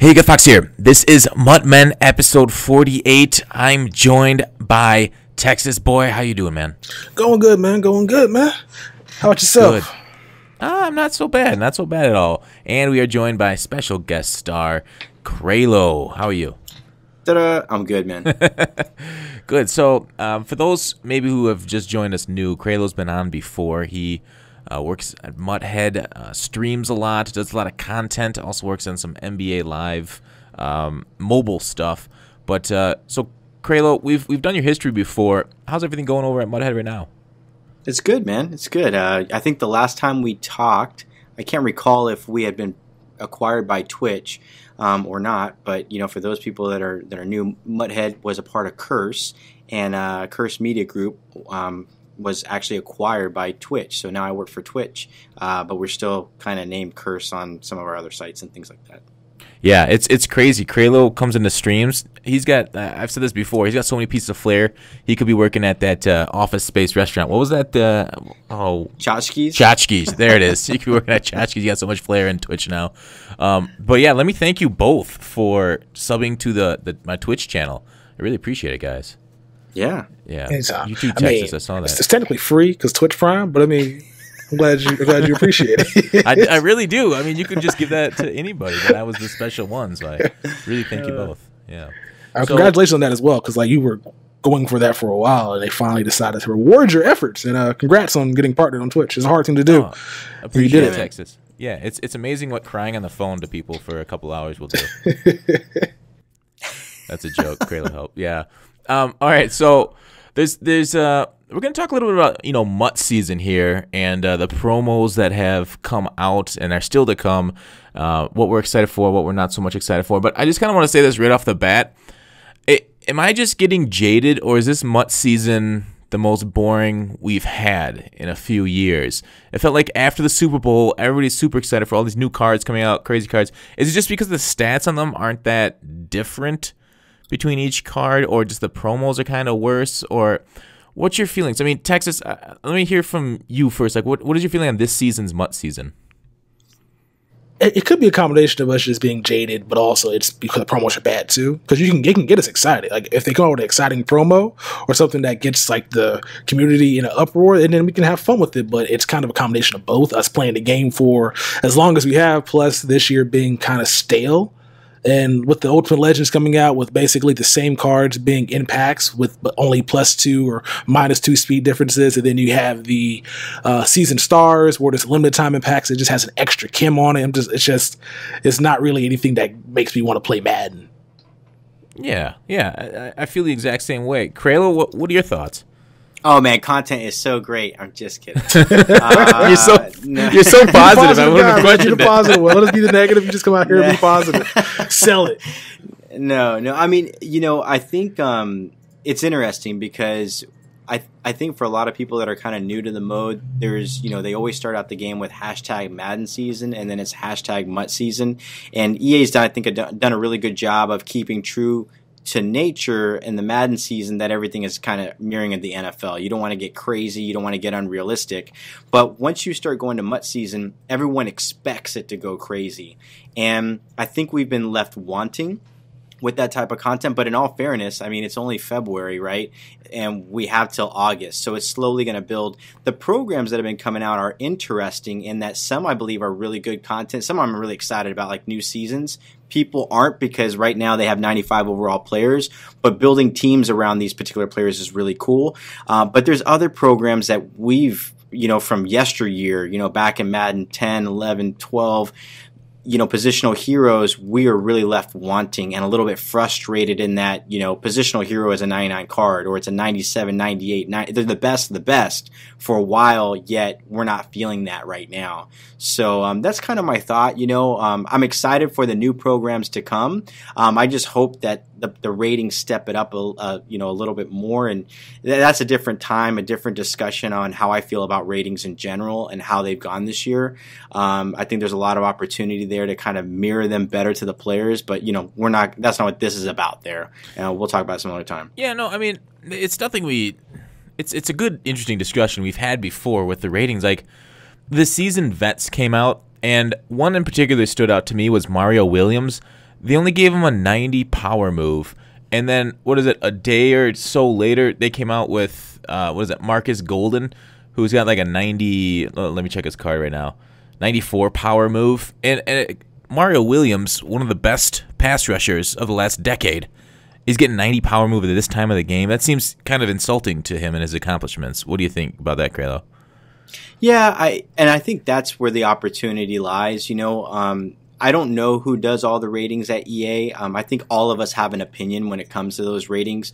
Hey, Good Fox here. This is Mut Men episode 48. I'm joined by Texas Boy. How you doing, man? Going good, man. Going good, man. How about yourself? Good. I'm not so bad. Not so bad at all. And we are joined by special guest star Kraelo. How are you? Ta-da. I'm good, man. Good. So, for those maybe who have just joined us new, Kraelo's been on before. He works at Muthead, streams a lot, does a lot of content, also works on some NBA Live mobile stuff. But so, Kraelo, we've done your history before. How's everything going over at Muthead right now? It's good, man. It's good. I think the last time we talked, I can't recall if we had been acquired by Twitch or not. But for those people that are new, Muthead was a part of Curse, and Curse Media Group was actually acquired by Twitch. So now I work for Twitch, but we're still kind of named Curse on some of our other sites and things like that. Yeah, it's crazy. Kraelo comes into streams. He's got, I've said this before, he's got so many pieces of flair. He could be working at that Office Space restaurant. What was that? Tchotchkes? Tchotchkes. There it is. He could be working at Tchotchkes. You got so much flair in Twitch now. But yeah, let me thank you both for subbing to my Twitch channel. I really appreciate it, guys. Yeah. Yeah. Anytime. You too, Texas. I saw that. It's technically free because Twitch Prime, but I mean, I'm glad you appreciate it. I really do. I mean, you could just give that to anybody, but I was the special one, so I really thank you both. Yeah. Congratulations on that as well, because you were going for that for a while, and they finally decided to reward your efforts. And congrats on getting partnered on Twitch. It's a hard thing to do. Appreciate it, Texas. Yeah, it's amazing what crying on the phone to people for a couple hours will do. That's a joke. Kraelo help. Yeah. All right, so there's we're going to talk a little bit about, Mut season here and the promos that have come out and are still to come, what we're excited for, what we're not so much excited for. But I just kind of want to say this right off the bat. Am I just getting jaded, or is this Mut season the most boring we've had in a few years? It felt like after the Super Bowl, everybody's super excited for all these new cards coming out, crazy cards. Is it just because the stats on them aren't that different between each card, or just the promos are kind of worse, or what's your feelings? I mean, Texas, let me hear from you first. Like, what is your feeling on this season's Mut season? It could be a combination of us just being jaded, but also it's because the promos are bad too. Because you can get us excited. Like if they come out with an exciting promo or something that gets the community in an uproar, and then we can have fun with it. But it's kind of a combination of both. Us playing the game for as long as we have, plus this year being kind of stale. And with the Ultimate Legends coming out with basically the same cards being in packs with only +2 or -2 speed differences, and then you have the Season Stars where there's limited time in packs. It just has an extra Kim on it. It's not really anything that makes me want to play Madden. Yeah, I feel the exact same way. Kraelo, what are your thoughts? Oh man, content is so great. I'm just kidding. You're so positive. I wouldn't have questioned it. Positive. Let us be the negative. You just come out here and be positive. Sell it. No. I mean, I think it's interesting because I think for a lot of people that are kind of new to the mode, there's they always start out the game with #Madden season, and then it's #Mut season. And EA's done a really good job of keeping true to nature in the Madden season, that everything is kind of mirroring of the NFL. You don't want to get crazy. You don't want to get unrealistic. But once you start going to Mut season, everyone expects it to go crazy. And I think we've been left wanting with that type of content. But in all fairness, I mean, it's only February, right? And we have till August. So it's slowly going to build. The programs that have been coming out are interesting in that some, I believe, are really good content. Some I'm really excited about, like new seasons. People aren't, because right now they have 95 overall players, but building teams around these particular players is really cool. But there's other programs that we've, from yesteryear, back in Madden 10, 11, 12, positional heroes, we are really left wanting and a little bit frustrated in that, positional hero is a 99 card, or it's a 97, 98, they're the best of the best for a while, yet we're not feeling that right now. So that's kind of my thought. I'm excited for the new programs to come. I just hope that the ratings step it up a little bit more, and that's a different time, a different discussion on how I feel about ratings in general and how they've gone this year. I think there's a lot of opportunity there to kind of mirror them better to the players, but that's not what this is about there. We'll talk about it some other time. Yeah, no, I mean, it's nothing it's a good, interesting discussion we've had before with the ratings. Like, the season vets came out, and one in particular stood out to me was Mario Williams. They only gave him a 90 power move. And then, what is it, a day or so later, they came out with, Marcus Golden, who's got like a 90, let me check his card right now, 94 power move. And Mario Williams, one of the best pass rushers of the last decade, is getting 90 power move at this time of the game. That seems kind of insulting to him and his accomplishments. What do you think about that, Kraelo? Yeah, I think that's where the opportunity lies. I don't know who does all the ratings at EA. I think all of us have an opinion when it comes to those ratings.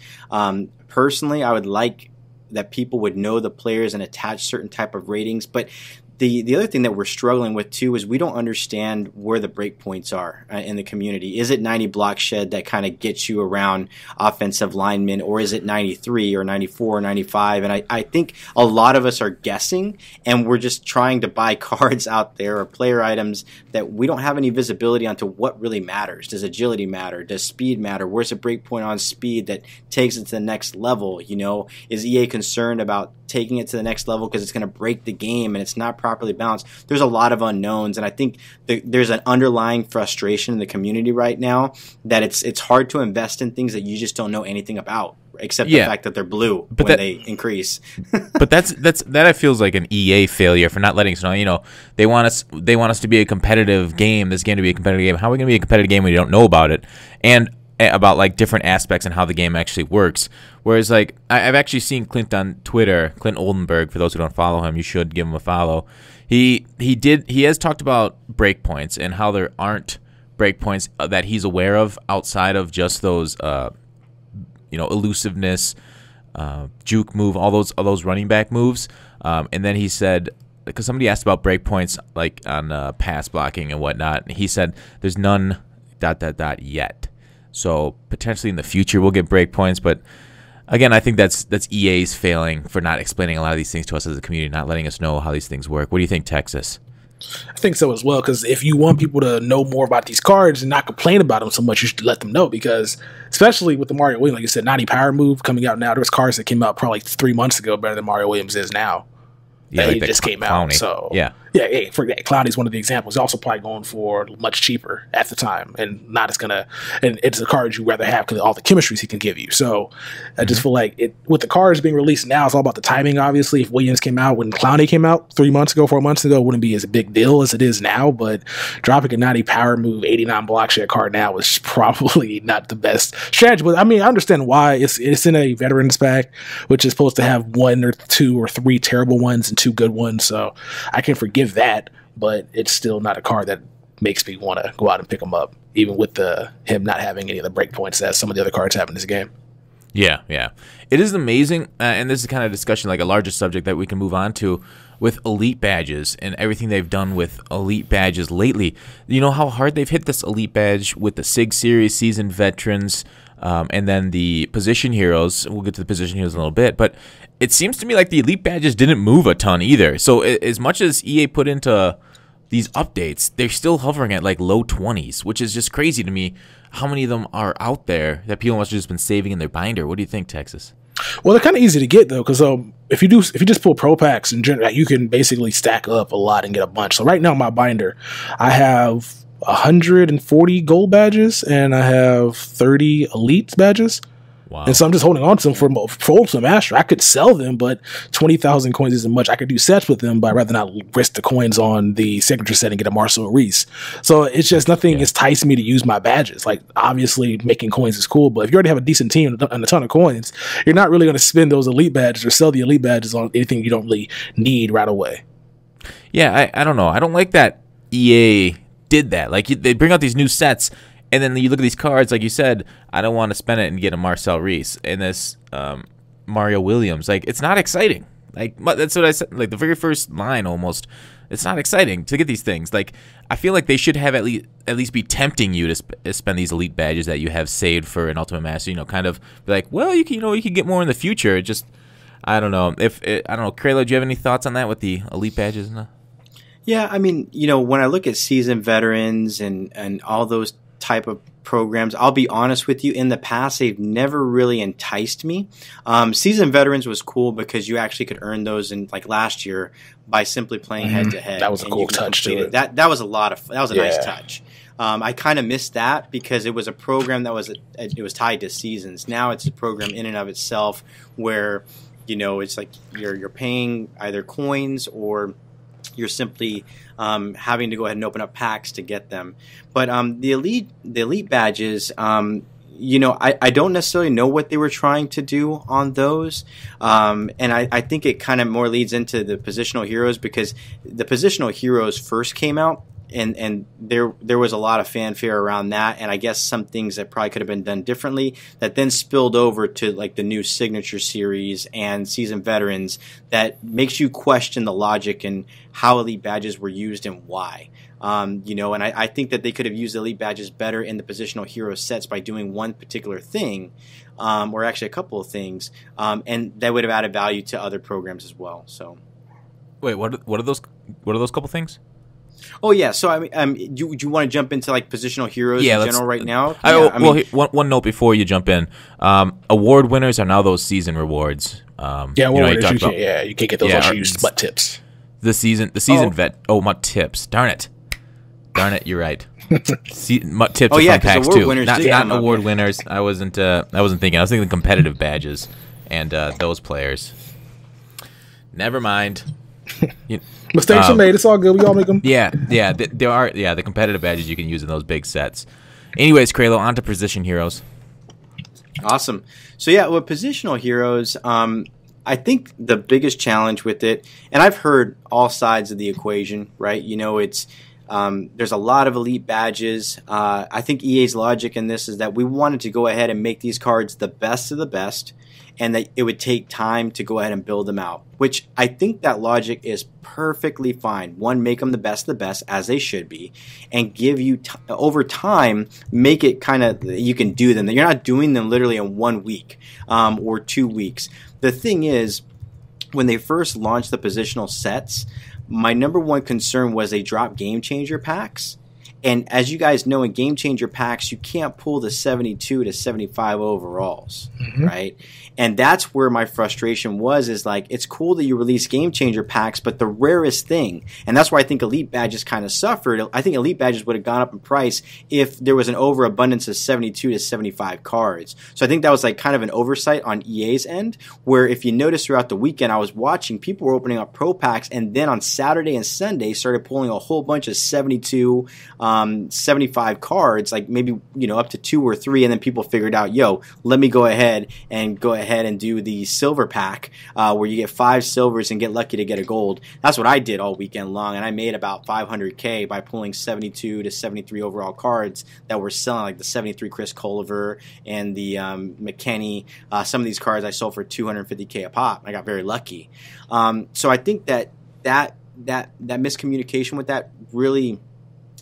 Personally, I would like that people would know the players and attach certain type of ratings. But the other thing that we're struggling with too is we don't understand where the breakpoints are in the community. Is it 90 block shed that kind of gets you around offensive linemen, or is it 93 or 94 or 95? And I think a lot of us are guessing, and we're just trying to buy cards out there or player items that we don't have any visibility onto what really matters. Does agility matter? Does speed matter? Where's the breakpoint on speed that takes it to the next level? Is EA concerned about taking it to the next level because it's going to break the game and it's not properly balanced? There's a lot of unknowns, and I think there's an underlying frustration in the community right now that it's hard to invest in things that you just don't know anything about, except the fact that they're blue when they increase. But that feels like an EA failure for not letting us know. They want us to be a competitive game. This game to be a competitive game. How are we going to be a competitive game when you don't know about it? And about like different aspects and how the game actually works. Whereas like I've actually seen Clint on Twitter, Clint Oldenburg. For those who don't follow him, you should give him a follow. He has talked about breakpoints and how there aren't breakpoints that he's aware of outside of just those elusiveness, juke move, all those running back moves. And then he said, because somebody asked about breakpoints like on pass blocking and whatnot, and he said there's none ... yet. So potentially in the future we'll get breakpoints, but again, I think that's EA's failing for not explaining a lot of these things to us as a community, not letting us know how these things work. What do you think, Texas? I think so as well, because if you want people to know more about these cards and not complain about them so much, you should let them know, because especially with the Mario Williams, like you said, 90 power move coming out now, there was cards that came out probably 3 months ago better than Mario Williams is now. Yeah, like he just came out. So yeah, forget Clowney's one of the examples. He's also probably going for much cheaper at the time, and it's a card you rather have because of all the chemistries he can give you. So I just feel like with the cards being released now, it's all about the timing. Obviously, if Williams came out when Clowney came out 4 months ago, it wouldn't be as a big deal as it is now. But dropping a 90 power move, 89 block shed card now is probably not the best strategy. But I mean, I understand why. It's in a veterans pack, which is supposed to have 1 or 2 or 3 terrible ones and 2 good ones. So I can forgive that, but it's still not a card that makes me want to go out and pick him up, even with him not having any of the breakpoints that some of the other cards have in this game. Yeah. It is amazing, and this is kind of discussion, like a larger subject that we can move on to with elite badges and everything they've done with elite badges lately. You know how hard they've hit this elite badge with the SIG series, seasoned veterans, and then the position heroes. We'll get to the position heroes in a little bit, but it seems to me like the elite badges didn't move a ton either. So as much as EA put into these updates, they're still hovering at like low 20s, which is just crazy to me. How many of them are out there that people must have just been saving in their binder? What do you think, Texas? Well, they're kind of easy to get though, because if you just pull pro packs in general, you can basically stack up a lot and get a bunch. So right now, in my binder, I have 140 gold badges and I have 30 elite badges. Wow. And so I'm just holding on to them for Ultimate Master. I could sell them, but 20,000 coins isn't much. I could do sets with them, but I'd rather not risk the coins on the signature set and get a Marcel Reese. So it's just nothing enticed me to use my badges. Like, obviously, making coins is cool, but if you already have a decent team and a ton of coins, you're not really going to spend those elite badges or sell the elite badges on anything you don't really need right away. Yeah, I don't know. I don't like that EA did that. Like, they bring out these new sets, and then you look at these cards, like you said, I don't want to spend it and get a Marcel Reese and this Mario Williams. Like, it's not exciting. Like, that's what I said. Like, the very first line almost, it's not exciting to get these things. Like, I feel like they should have at least be tempting you to spend these elite badges that you have saved for an Ultimate Master. Kind of be like, well, you can get more in the future. It just, I don't know. I don't know. Kraelo, do you have any thoughts on that with the elite badges? Yeah, I mean, when I look at seasoned veterans and all those type of programs, I'll be honest with you, in the past they've never really enticed me. Seasoned veterans was cool because you actually could earn those in, like, last year by simply playing head to head. That was a cool touch to it. That was a nice touch. I kind of missed that because it was a program that it was tied to seasons. Now it's a program in and of itself where, it's like you're paying either coins or you're simply having to go ahead and open up packs to get them. But the elite badges, I don't necessarily know what they were trying to do on those. And I think it kind of more leads into the positional heroes, because the positional heroes first came out and there was a lot of fanfare around that. And I guess some things that probably could have been done differently that then spilled over to like the new signature series and seasoned veterans that makes you question the logic and how elite badges were used and why. And I think that they could have used elite badges better in the positional hero sets by doing one particular thing, or actually a couple of things, and that would have added value to other programs as well. So, wait, what are those couple things? Oh yeah, so I mean, do you want to jump into like positional heroes in general right now? One note before you jump in: award winners are now those season rewards. Award winners, you can't get those unless you use Mut tips. The season vet. Oh, Mut tips. Darn it, you're right. Mut tips are fun packs too. Not award winners. I wasn't thinking. I was thinking competitive badges and those players. Never mind. Mistakes are made. It's all good. We all make them. Yeah. There are the competitive badges you can use in those big sets. Anyways, Kraelo, on to position heroes. Awesome. So yeah, with positional heroes, I think the biggest challenge with it, and I've heard all sides of the equation, right? It's there's a lot of elite badges. I think EA's logic in this is that we wanted to go ahead and make these cards the best of the best, and that it would take time to go ahead and build them out, which I think that logic is perfectly fine. One, make them the best of the best, as they should be, and give you, over time, make it kind of, you can do them. You're not doing them literally in 1 week or 2 weeks. The thing is, when they first launched the positional sets, my number one concern was they dropped Game Changer packs. And as you guys know, in Game Changer packs, you can't pull the 72 to 75 overalls, right? And that's where my frustration was, is like, it's cool that you release Game Changer packs, but the rarest thing, and that's why I think Elite Badges kind of suffered. I think Elite Badges would have gone up in price if there was an overabundance of 72 to 75 cards. So I think that was like kind of an oversight on EA's end, where if you notice throughout the weekend, I was watching, people were opening up pro packs, and then on Saturday and Sunday started pulling a whole bunch of 72, 75 cards, like maybe, up to 2 or 3, and then people figured out, let me go ahead and do the silver pack, where you get 5 silvers and get lucky to get a gold. That's what I did all weekend long, and I made about $500K by pulling 72 to 73 overall cards that were selling, like the 73 Chris Culliver and the McKenny. Some of these cards I sold for $250K a pop. I got very lucky. So I think that miscommunication with that really,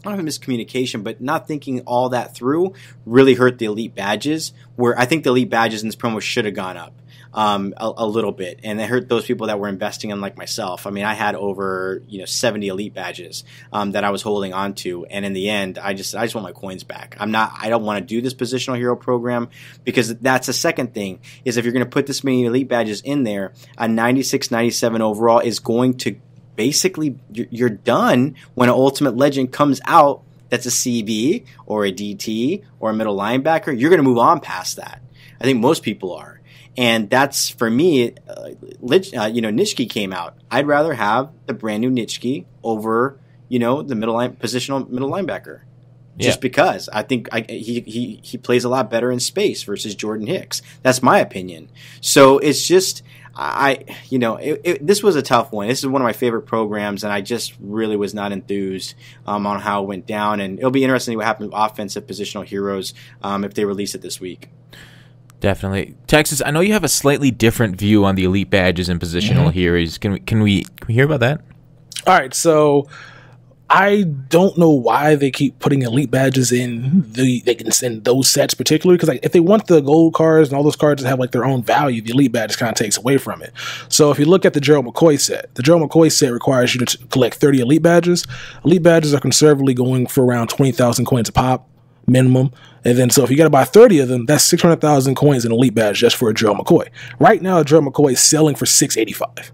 I don't have miscommunication, but not thinking all that through really hurt the elite badges, where I think the elite badges in this promo should have gone up a little bit, and it hurt those people that were investing in, like myself. I mean, I had over 70 elite badges that I was holding on to, and in the end, I just want my coins back. I don't want to do this positional hero program, because that's the second thing, is if you're going to put this many elite badges in there, a 96, 97 overall is going to basically, you're done when an Ultimate Legend comes out that's a CB or a DT or a middle linebacker. You're going to move on past that. I think most people are. And that's, for me, Nitschke came out. I'd rather have the brand new Nitschke over, the positional middle linebacker. Just because I think he plays a lot better in space versus Jordan Hicks. That's my opinion. So it's just, this was a tough one. This is one of my favorite programs, and I just really was not enthused on how it went down. And it'll be interesting to see what happens with offensive positional heroes if they release it this week. Definitely. Texas, I know you have a slightly different view on the elite badges and positional heroes. Can we hear about that? All right, so I don't know why they keep putting elite badges in they can send those sets particularly, because if they want the gold cards and all those cards to have like their own value, the elite badges kind of takes away from it. So if you look at the Gerald McCoy set, the Gerald McCoy set requires you to collect 30 elite badges. Elite badges are conservatively going for around 20,000 coins a pop minimum. And then, so if you got to buy 30 of them, that's 600,000 coins in elite badge just for a Gerald McCoy. Right now, Gerald McCoy is selling for $685.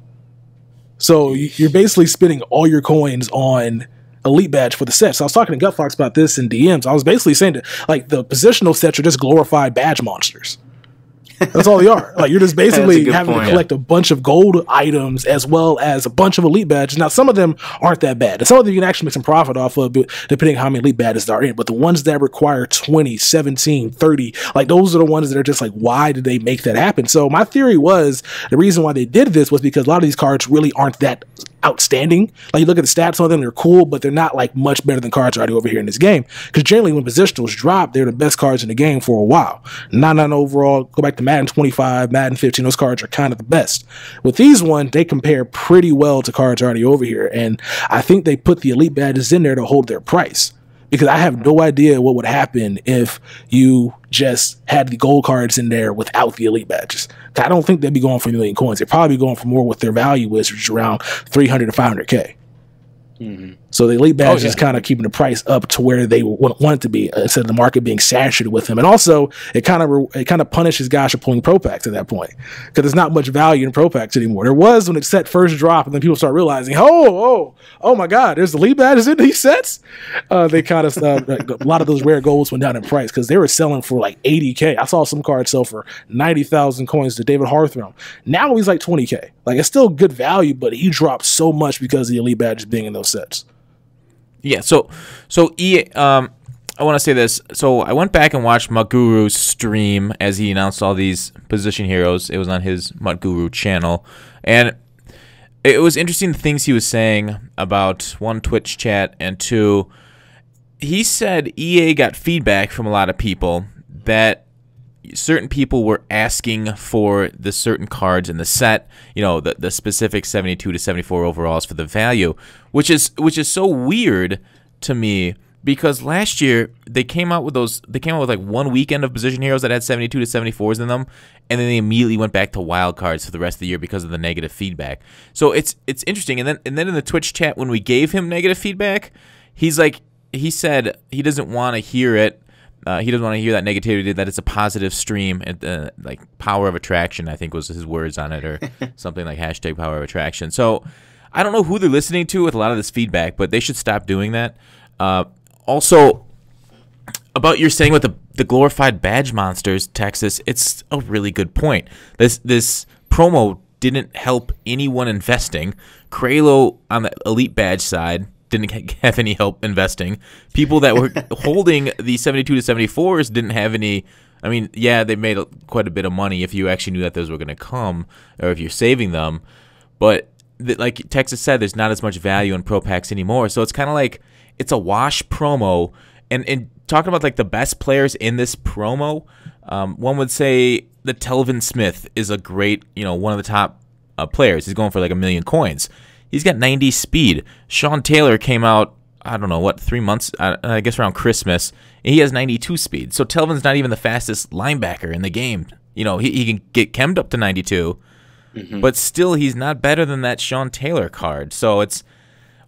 So you're basically spending all your coins on elite badge for the set. So I was talking to Gutfox about this in DMs. I was basically saying that like the positional sets are just glorified badge monsters. That's all they are. Like you're just basically having to collect a bunch of gold items as well as a bunch of elite badges. Now some of them aren't that bad. And some of them you can actually make some profit off of depending on how many elite badges there are in. But the ones that require 20, 17, 30, like those are the ones that are just like, why did they make that happen? So my theory was the reason why they did this was because a lot of these cards really aren't that outstanding. Like you look at the stats on them, they're cool, but they're not like much better than cards already over here in this game. Because generally when positionals drop, they're the best cards in the game for a while. 99 overall, go back to Madden 25, Madden 15, those cards are kind of the best. With these ones, they compare pretty well to cards already over here. And I think they put the elite badges in there to hold their price. Because I have no idea what would happen if you just had the gold cards in there without the elite badges. I don't think they'd be going for a million coins. They're probably going for more what their value is, which is around 300 to 500K. Mm-hmm. So the elite badge is kind of keeping the price up to where they want it to be instead of the market being saturated with them. And also, it kind of punishes guys for pulling pro packs at that point because there's not much value in pro packs anymore. There was when it set first drop, and then people start realizing, oh my God, there's the elite badges in these sets. They kind of a lot of those rare golds went down in price because they were selling for like 80K. I saw some cards sell for 90,000 coins to David Harthrone. Now he's like 20K. Like it's still good value, but he dropped so much because of the elite badges being in those sets. Yeah, so EA, I want to say this. So I went back and watched Mut Guru's stream as he announced all these position heroes. It was on his Mut Guru channel, and it was interesting the things he was saying about one, Twitch chat, and two, he said EA got feedback from a lot of people that certain people were asking for the certain cards in the set, the specific 72 to 74 overalls for the value, which is so weird to me because last year they came out with like one weekend of position heroes that had 72 to 74s in them, and then they immediately went back to wild cards for the rest of the year because of the negative feedback. So it's interesting. And then in the Twitch chat when we gave him negative feedback, he said he doesn't want to hear it. He doesn't want to hear that negativity, that it's a positive stream, and like power of attraction, I think was his words on it, or something like hashtag power of attraction. So I don't know who they're listening to with a lot of this feedback, but they should stop doing that. Also, about your saying with the glorified badge monsters, Texas, it's a really good point. This promo didn't help anyone investing. Kraelo on the elite badge side didn't have any help investing. People that were holding the 72 to 74s didn't have any. I mean, yeah, they made quite a bit of money if you actually knew that those were going to come, or if you're saving them. But like Texas said, there's not as much value in pro packs anymore. So it's kind of like it's a wash promo. And talking about like the best players in this promo, one would say that Telvin Smith is a great, one of the top players. He's going for like 1 million coins. He's got 90 speed. Sean Taylor came out, I don't know, 3 months, I guess around Christmas, and he has 92 speed. So Telvin's not even the fastest linebacker in the game. He can get chemmed up to 92, but still he's not better than that Sean Taylor card. So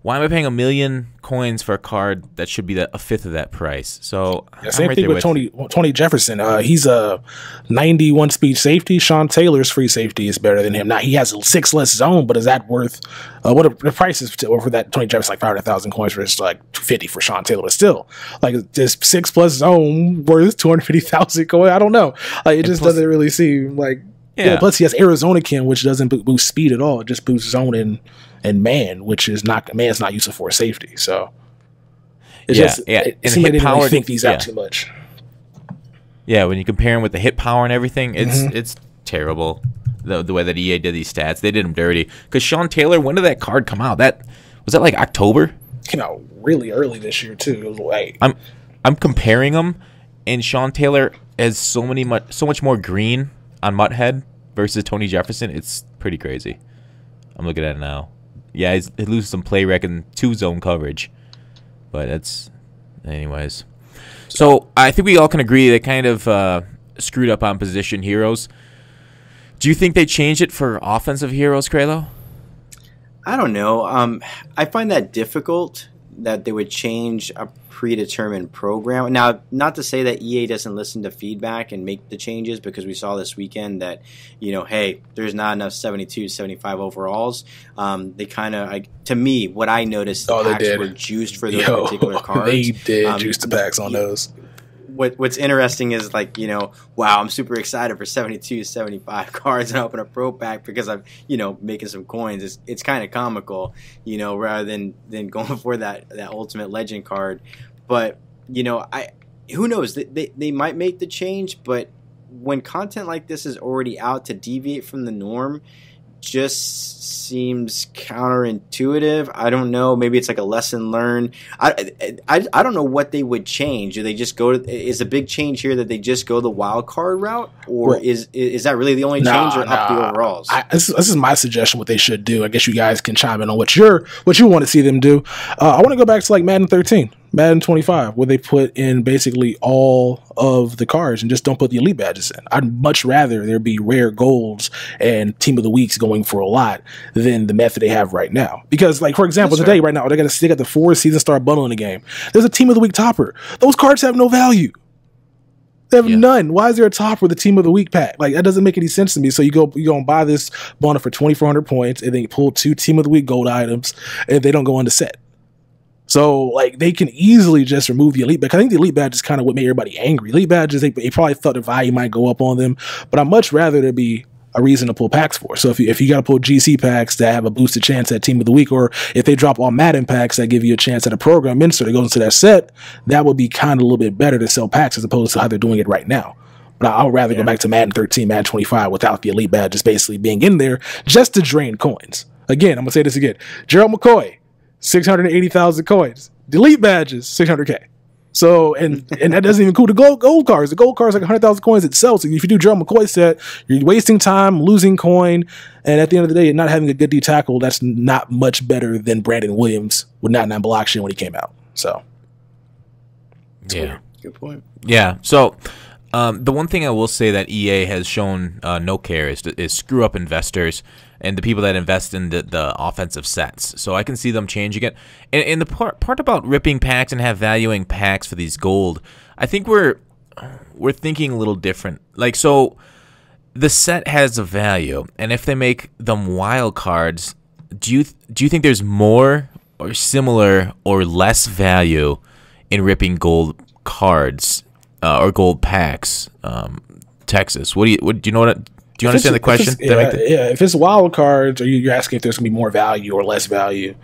why am I paying 1 million coins for a card that should be a fifth of that price? So yeah, same thing with Tony Jefferson. He's a 91 speed safety. Sean Taylor's free safety is better than him. Now he has 6 less zone, but is that worth what the price is for that Tony Jefferson? Like 500,000 coins versus like 250 for Sean Taylor. But still, like this 6 plus zone worth 250,000 coins. I don't know. Like it just doesn't really seem like. Yeah. Plus he has Arizona Kin, which doesn't boost speed at all. It just boosts zone and man, which is man's not useful for safety. So it seems like they didn't really think these out too much. Yeah, when you compare them with the hit power and everything, it's terrible. The way that EA did these stats, they did them dirty. Because Sean Taylor, when did that card come out? Was that like October? Came out really early this year too. It was like I'm comparing them, and Sean Taylor has so much more green on Muthead versus Tony Jefferson. It's pretty crazy. I'm looking at it now. Yeah, he loses some play rec and 2 zone coverage. But it's... Anyways. So, I think we all can agree they kind of screwed up on position heroes. Do you think they changed it for offensive heroes, Kraelo? I don't know. I find that difficult that they would change a predetermined program. Now, not to say that EA doesn't listen to feedback and make the changes, because we saw this weekend that, hey, there's not enough 72, 75 overalls. They kind of, to me, what I noticed, the packs were juiced for those particular cards. They did juice the packs on those. What's interesting is wow, I'm super excited for 72, 75 cards and open a pro pack because I'm, making some coins. It's kind of comical, rather than going for that ultimate legend card. But, who knows? They might make the change, but when content like this is already out, to deviate from the norm just seems counterintuitive. I don't know. Maybe it's like a lesson learned. I don't know what they would change. Do they just go to? Is a big change here that they just go the wild card route, or is that really the only change, or up the overalls? This is my suggestion. What they should do. I guess you guys can chime in on what you want to see them do. I want to go back to like Madden 13. Madden 25, where they put in basically all of the cards and just don't put the elite badges in. I'd much rather there be rare golds and team of the weeks going for a lot than the method they have right now. Because, like, for example, today, right now, they got the 4 season star bundle in the game. There's a team of the week topper. Those cards have no value. They have none. Why is there a topper with a team of the week pack? Like, that doesn't make any sense to me. So you go and buy this bundle for 2,400 points, and then you pull 2 team of the week gold items, and they don't go on the set. So, like, they can easily just remove the elite badge. I think the elite badge is kind of what made everybody angry. Elite badges, they probably thought the value might go up on them, but I'd much rather there be a reason to pull packs for. So if you got to pull GC packs that have a boosted chance at Team of the Week, or if they drop all Madden packs that give you a chance at a program insert that goes into that set, that would be kind of a little bit better to sell packs as opposed to how they're doing it right now. But I would rather go back to Madden 13, Madden 25 without the elite badges basically being in there just to drain coins. Again, I'm going to say this again. Gerald McCoy, 680,000 coins. Delete badges, 600K. So, and that doesn't even include the gold cards. The gold cards like 100,000 coins itself. So if you do Gerald McCoy set, you're wasting time, losing coin, and at the end of the day, not having a good D tackle, that's not much better than Brandon Williams with 99 block when he came out. So, yeah. Good point. Yeah. So, the one thing I will say that EA has shown no care is screw up investors and the people that invest in the offensive sets. So I can see them changing it. And the part about ripping packs and valuing packs for these gold, I think we're thinking a little different. Like, so the set has a value, and if they make them wild cards, do you think there's more or similar or less value in ripping gold cards or gold packs? Texas, do you know what? Do you understand the question? If it's wild cards, or you're asking if there's going to be more value or less value?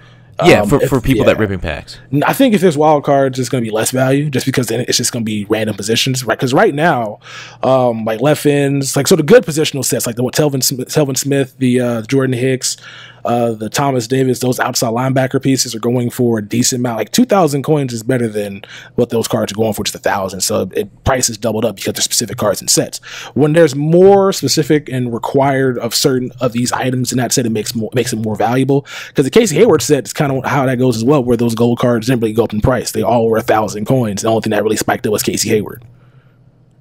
Yeah, for people that ripping packs. I think if there's wild cards, it's going to be less value, just because then it's just going to be random positions, right? Because right now, like left ends, like so the good positional sets, like the Telvin Smith, the Jordan Hicks, the Thomas Davis, those outside linebacker pieces are going for a decent amount. Like 2,000 coins is better than what those cards are going for, just 1,000. So price is doubled up because there's specific cards and sets. When there's more specific and required of certain of these items in that set, it makes it more valuable. Because the Casey Hayward set is kind of how that goes as well, where those gold cards didn't really go up in price. They all were 1,000 coins. The only thing that really spiked up was Casey Hayward.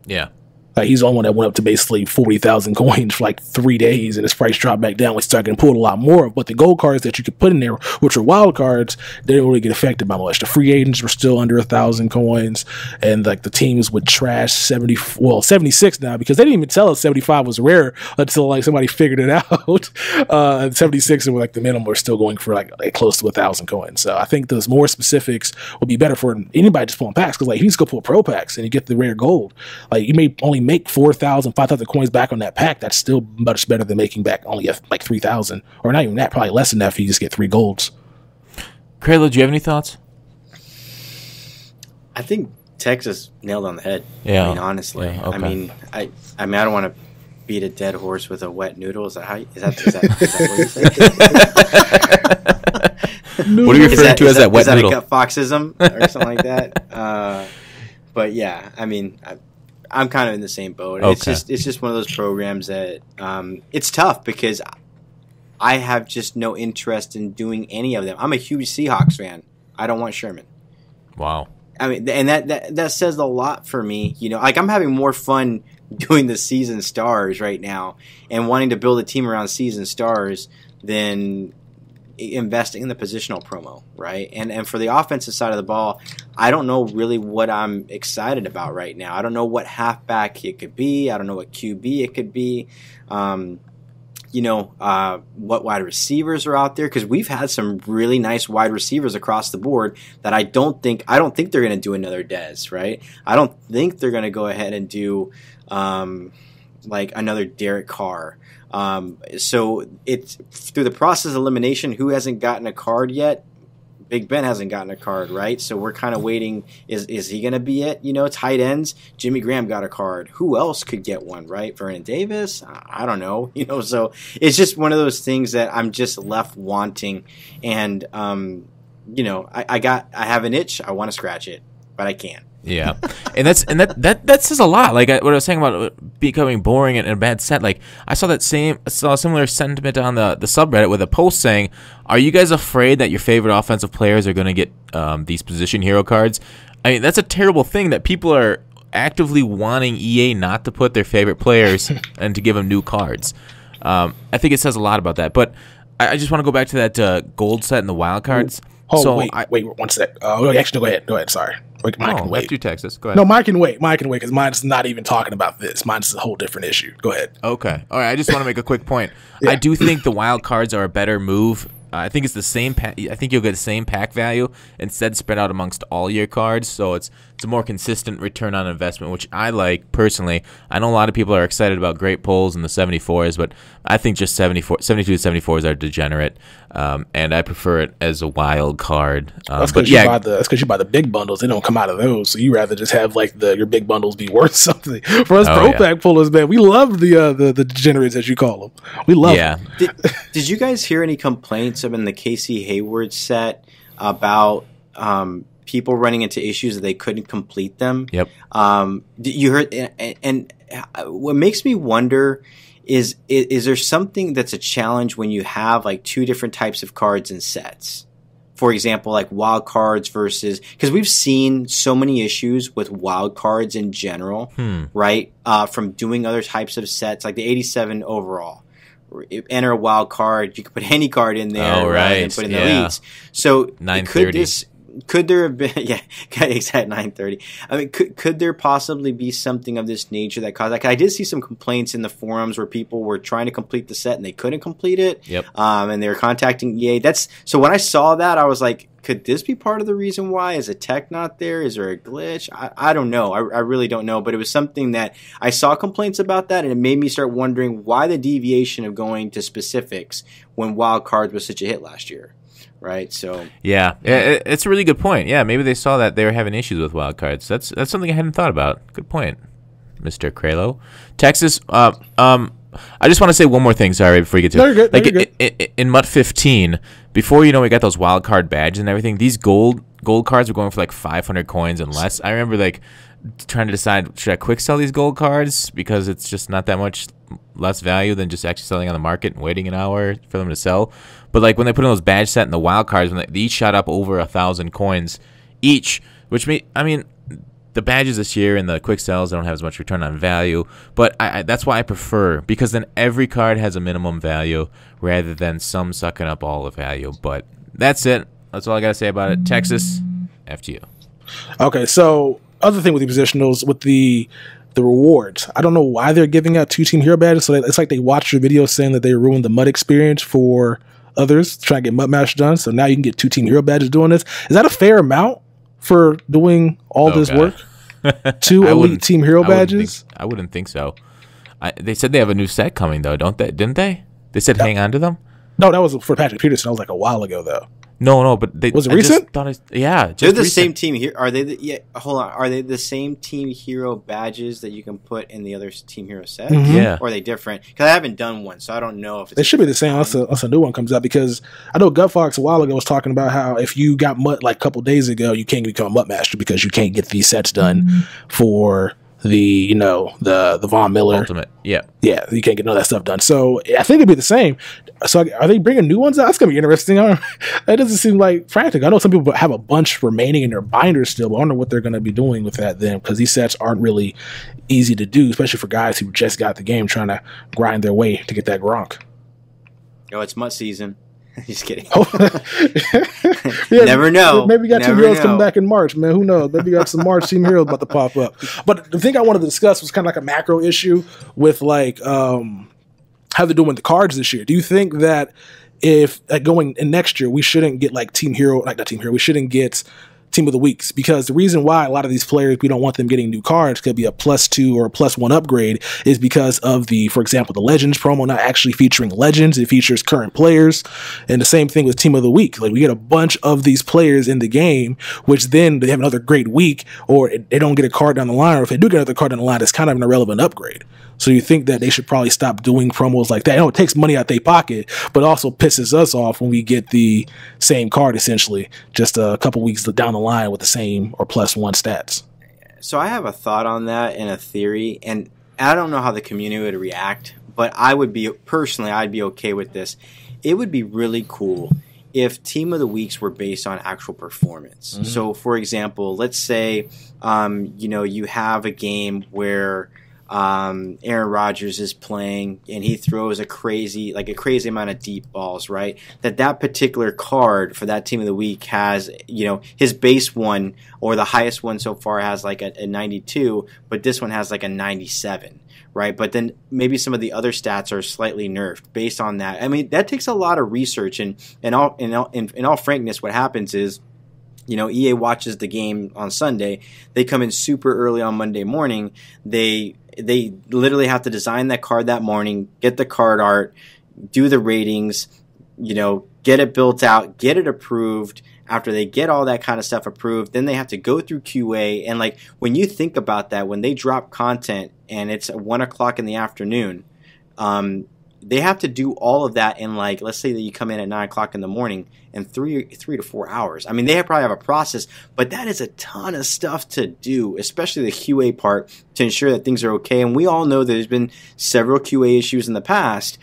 Yeah. Like he's the only one that went up to basically 40,000 coins for like 3 days, and his price dropped back down. We started getting pulled a lot more. But the gold cards that you could put in there, which were wild cards, they didn't really get affected by much. The free agents were still under 1,000 coins, and like the teams would trash 76 now, because they didn't even tell us 75 was rare until like somebody figured it out. 76 and like the minimum were still going for like close to 1,000 coins. So I think those more specifics would be better for anybody just pulling packs, because like you just go pull pro packs and you get the rare gold. Like you may only make 4,000, 5,000 coins back on that pack. That's still much better than making back only like 3,000, or not even that, probably less than that if you just get 3 golds. Kraelo, do you have any thoughts? I think Texas nailed on the head. Yeah. I mean, honestly. Yeah, okay. I mean, I don't want to beat a dead horse with a wet noodle. Is that how? Is that what you say? What are you referring to as that wet noodle? Is that a gut foxism or something like that? But yeah, I mean, I'm kind of in the same boat. Okay. It's just one of those programs that it's tough because I have just no interest in doing any of them. I'm a huge Seahawks fan. I don't want Sherman. Wow. I mean, and that says a lot for me. You know, like I'm having more fun doing the season stars right now and wanting to build a team around season stars than investing in the positional promo, right? And for the offensive side of the ball, I don't know really what I'm excited about right now. I don't know what halfback it could be. I don't know what QB it could be. What wide receivers are out there, because we've had some really nice wide receivers across the board that I don't think they're going to do another Dez, right? I don't think they're going to go ahead and do like another Derek Carr. So it's through the process of elimination. Who hasn't gotten a card yet? Big Ben hasn't gotten a card, right? So we're kind of waiting. Is he going to be it? Tight ends. Jimmy Graham got a card. Who else could get one, right? Vernon Davis? I don't know. So it's just one of those things that I'm just left wanting. And, I have an itch. I want to scratch it, but I can't. Yeah, and that says a lot. Like what I was saying about becoming boring and a bad set. Like I saw a similar sentiment on the subreddit with a post saying, "Are you guys afraid that your favorite offensive players are going to get these position hero cards?" I mean, that's a terrible thing that people are actively wanting EA not to put their favorite players and to give them new cards. I think it says a lot about that. But I just want to go back to that gold set and the wild cards. Wait, 1 sec. Actually, go ahead. Sorry. Mine can wait. After Texas, go ahead. No, mine can wait because mine's not even talking about this. Mine's a whole different issue. Go ahead. Okay. All right. I just want to make a quick point. Yeah. I do think the wild cards are a better move. I think it's the same. I think you'll get the same pack value instead spread out amongst all your cards. So it's a more consistent return on investment, which I like personally. I know a lot of people are excited about great pulls in the 74s, but I think just 72 to 74s are degenerate, and I prefer it as a wild card. That's because you buy the big bundles. They don't come out of those, so you rather just have like your big bundles be worth something. For us pack pullers, man, we love the degenerates, as you call them. We love them. Did you guys hear any complaints in the Casey Hayward set about people running into issues that they couldn't complete them? Yep. You heard, and what makes me wonder is there something that's a challenge when you have like two different types of cards and sets? For example, like wild cards versus, because we've seen so many issues with wild cards in general, right? From doing other types of sets, like the 87 overall. Enter a wild card, you could put any card in there, right? And put in the elites. So 930. Could there have been exact 930? I mean, could there possibly be something of this nature that caused? Like, I did see some complaints in the forums where people were trying to complete the set and they couldn't complete it. Yep. And they were contacting EA. So when I saw that, I was like, could this be part of the reason why? Is a tech not there? Is there a glitch? I don't know. I really don't know. But it was something that I saw complaints about that, and it made me start wondering why the deviation of going to specifics when wild cards was such a hit last year. Right, so it's a really good point. Yeah, maybe they saw that they were having issues with wild cards. That's something I hadn't thought about. Good point, Mr. Kraelo. Texas. I just want to say one more thing. Sorry, before you get to you're good. You're good. In Mut 15, before we got those wild card badges and everything. These gold cards were going for like 500 coins and less. I remember like trying to decide, should I quick sell these gold cards because it's just not that much less value than just actually selling on the market and waiting an hour for them to sell. But like when they put in those badge set and the wild cards, when they each shot up over 1,000 coins each, which the badges this year and the quick sells don't have as much return on value. But that's why I prefer, because then every card has a minimum value rather than some sucking up all the value. But that's it. That's all I got to say about it. Texas, after you. Okay, so other thing with the positionals, with the rewards, I don't know why they're giving out 2-team hero badges. So it's like they watched your video saying that they ruined the MUT experience for others trying to get MUT match done. So now you can get 2-team hero badges doing this. Is that a fair amount for doing all this work? 2 elite team hero badges? I wouldn't think so. They said they have a new set coming though, don't they? Didn't they? They said hang on to them. No, that was for Patrick Peterson. That was like a while ago though. No, but was it recent? They're the same team here. Are they? Hold on. Are they the same team hero badges that you can put in the other team hero set? Mm-hmm. Yeah. Or are they different? Because I haven't done one, so I don't know if they should be the same unless a new one comes out. Because I know Gutfox a while ago was talking about how if you got MUT like a couple days ago, you can't become a MUT master because you can't get these sets done for the the Von Miller Ultimate. Yeah, you can't get none of that stuff done. So I think it'd be the same. So are they bringing new ones out? That's gonna be interesting. That doesn't seem like practical. I know some people have a bunch remaining in their binders still, but I wonder what they're gonna be doing with that then, because these sets aren't really easy to do, especially for guys who just got the game trying to grind their way to get that Gronk. Oh, it's MUT season. Just kidding. Yeah, never know. Maybe we got Team Never Heroes know. coming back in March, man. Who knows? Maybe we got some March Team Heroes about to pop up. But the thing I wanted to discuss was kind of like a macro issue with like how they're doing with the cards this year. Do you think that if going in next year we shouldn't get like we shouldn't get Team of the Weeks? Because the reason why a lot of these players, we don't want them getting new cards, could be a +2 or a +1 upgrade, is because of for example, the Legends promo not actually featuring Legends. It features current players. And the same thing with Team of the Week. Like, we get a bunch of these players in the game, which then they have another great week, or they don't get a card down the line, or if they do get another card down the line, it's kind of an irrelevant upgrade. So you think that they should probably stop doing promos like that? I know it takes money out their pocket, but also pisses us off when we get the same card essentially just a couple weeks down the line with the same or +1 stats. So I have a thought on that and a theory, and I don't know how the community would react, but I'd be okay with this. It would be really cool if Team of the Weeks were based on actual performance. Mm-hmm. So, for example, let's say you have a game where Aaron Rodgers is playing and he throws a crazy amount of deep balls, right? That particular card for that Team of the Week has, his base one or the highest one so far has like a 92, but this one has like a 97, right? But then maybe some of the other stats are slightly nerfed based on that. I mean, that takes a lot of research, and in all frankness, what happens is, EA watches the game on Sunday. They come in super early on Monday morning. They literally have to design that card that morning, get the card art, do the ratings, get it built out, get it approved. After they get all that kind of stuff approved, then they have to go through QA. And like, when you think about that, when they drop content and it's 1:00 in the afternoon, they have to do all of that in, like, let's say that you come in at 9:00 in the morning, in 3 to 4 hours. I mean, they probably have a process, but that is a ton of stuff to do, especially the QA part, to ensure that things are okay. And we all know there's been several QA issues in the past.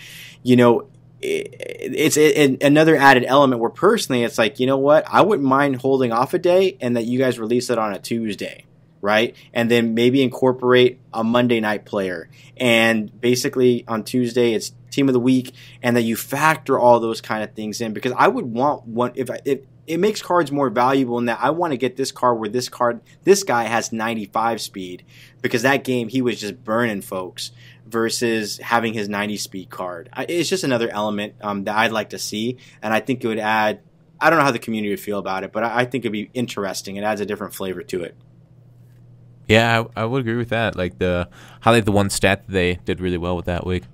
It's another added element where personally it's like, you know what, I wouldn't mind holding off a day and that you guys release it on a Tuesday. Right? And then maybe incorporate a Monday night player. And basically on Tuesday, it's Team of the Week, and that you factor all those kind of things in. Because I would want one, if it makes cards more valuable in that I want to get this card where this guy has 95 speed, because that game he was just burning folks, versus having his 90 speed card. It's just another element that I'd like to see. And I think it would add, I don't know how the community would feel about it, but I think it'd be interesting. It adds a different flavor to it. Yeah, I would agree with that. Like, highlight the one stat that they did really well with that week.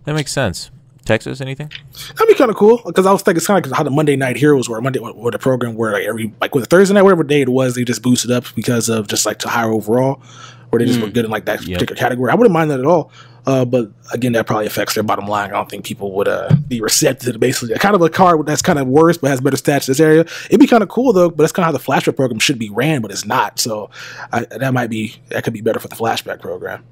That makes sense. Texas, anything? That'd be kind of cool, because I was thinking it's kind of how the Monday Night Heroes were. The program where with a Thursday night, whatever day it was, they just boosted up because of just like to higher overall, where they just were good in like that particular category. I wouldn't mind that at all. But again, that probably affects their bottom line. I don't think people would be receptive to basically kind of a card that's kind of worse but has better stats in this area. It'd be kind of cool though, but that's kind of how the Flashback program should be ran, but it's not. So that could be better for the Flashback program.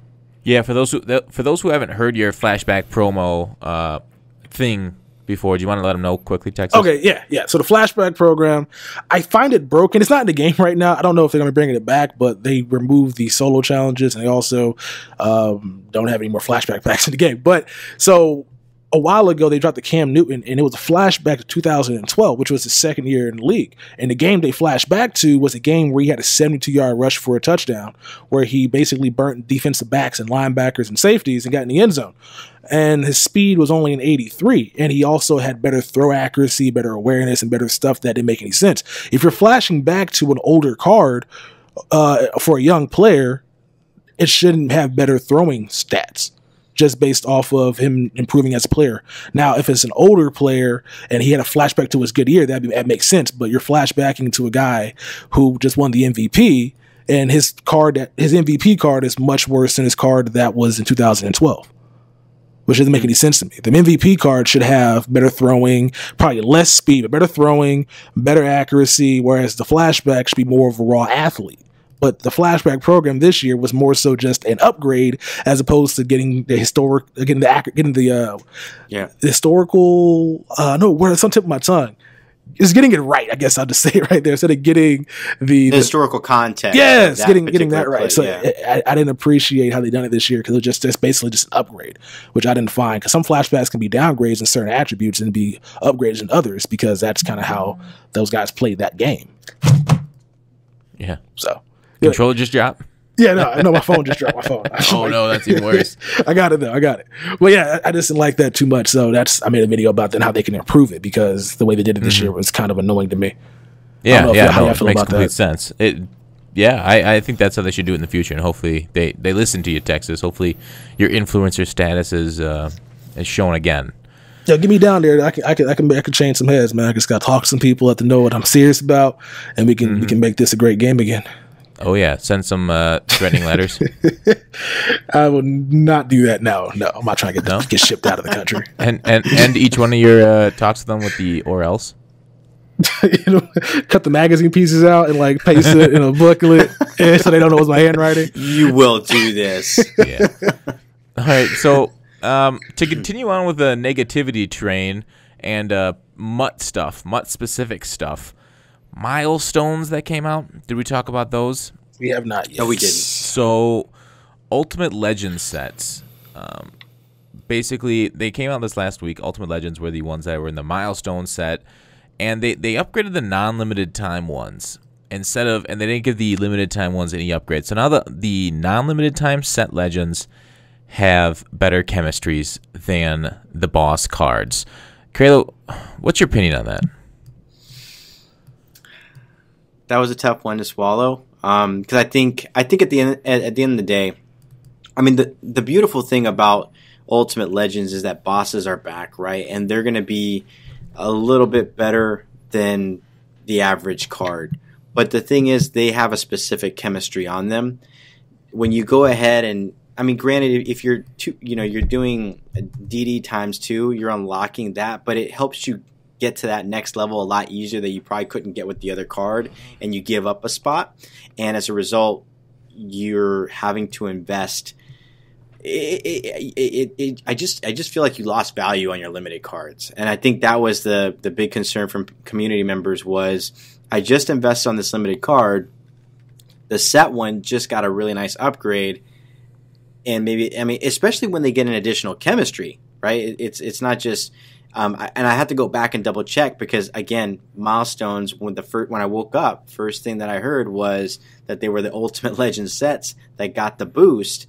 Yeah, for those who haven't heard your Flashback promo thing before, do you want to let them know quickly, Texas? Okay, yeah. So the Flashback program, I find it broken. It's not in the game right now. I don't know if they're going to be bringing it back, but they removed the solo challenges, and they also don't have any more Flashback packs in the game. But so a while ago, they dropped the Cam Newton, and it was a flashback to 2012, which was his second year in the league. And the game they flashed back to was a game where he had a 72-yard rush for a touchdown, where he basically burnt defensive backs and linebackers and safeties and got in the end zone. And his speed was only an 83, and he also had better throw accuracy, better awareness, and better stuff that didn't make any sense. If you're flashing back to an older card for a young player, it shouldn't have better throwing stats, just based off of him improving as a player. Now, if it's an older player and he had a flashback to his good year, that makes sense. But you're flashbacking to a guy who just won the MVP, and his MVP card is much worse than his card that was in 2012. Which doesn't make any sense to me. The MVP card should have better throwing, probably less speed, but better throwing, better accuracy, whereas the flashback should be more of a raw athlete. But the Flashback program this year was more so just an upgrade, as opposed to getting the historical. Word, it's on the tip of my tongue. is getting it right. I guess I'll just say it right there instead of getting the historical context. Yes, getting that right. Play, so yeah. I didn't appreciate how they done it this year because it's basically just an upgrade, which I didn't find, because some flashbacks can be downgrades in certain attributes and be upgrades in others, because that's kind of how those guys played that game. Yeah. So controller just dropped. Yeah, no, my phone just dropped. My phone. Oh no, that's even worse. I got it though. I got it. Well, yeah, I just didn't like that too much. So I made a video about then how they can improve it, because the way they did it this year was kind of annoying to me. Yeah, it makes complete sense. I think that's how they should do it in the future, and hopefully they listen to you, Texas. Hopefully your influencer status is shown again. Yeah, get me down there. I can change some heads, man. I just got to talk to some people, let them know what I'm serious about, and we can make this a great game again. Oh yeah, send some threatening letters. I will not do that. No, I'm not trying to get shipped out of the country. and each one of your talks to them with the or else. Cut the magazine pieces out and like paste it in a booklet, so they don't know it's my handwriting. You will do this. Yeah. All right. So to continue on with the negativity train and Mut specific stuff. Milestones that came out. Did we talk about those? We have not yet. No, we didn't. So, Ultimate Legends sets. Basically, they came out this last week. Ultimate Legends were the ones that were in the Milestone set, and they upgraded the non-limited time ones and they didn't give the limited time ones any upgrades. So now the non-limited time set Legends have better chemistries than the boss cards. Kraelo, what's your opinion on that? That was a tough one to swallow, because I think at the end of the day, I mean the beautiful thing about Ultimate Legends is that bosses are back, right? And they're going to be a little bit better than the average card. But the thing is, they have a specific chemistry on them. When you go ahead and, I mean, granted, if you're you're doing DD times 2, you're unlocking that, but it helps you get to that next level a lot easier that you probably couldn't get with the other card, and you give up a spot, and as a result you're having to invest. I just feel like you lost value on your limited cards, and I think that was the big concern from community members was, I just invested on this limited card, the set one just got a really nice upgrade, and maybe, I mean, especially when they get an additional chemistry, right? It's not just and I had to go back and double check, because again, Milestones, when I woke up, first thing that I heard was that they were the Ultimate Legends sets that got the boost.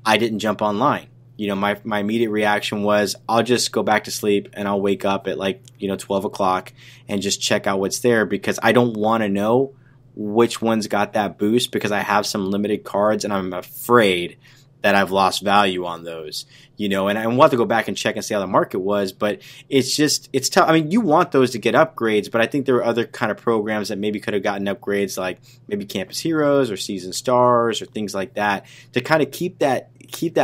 I didn't jump online. My immediate reaction was, I'll just go back to sleep and I'll wake up at 12 o'clock and just check out what's there, because I don't want to know which ones got that boost, because I have some limited cards and I'm afraid that I've lost value on those, and I want to go back and check and see how the market was, but it's tough. I mean, you want those to get upgrades, but I think there were other kind of programs that maybe could have gotten upgrades, like maybe Campus Heroes or Season Stars or things like that, to kind of keep that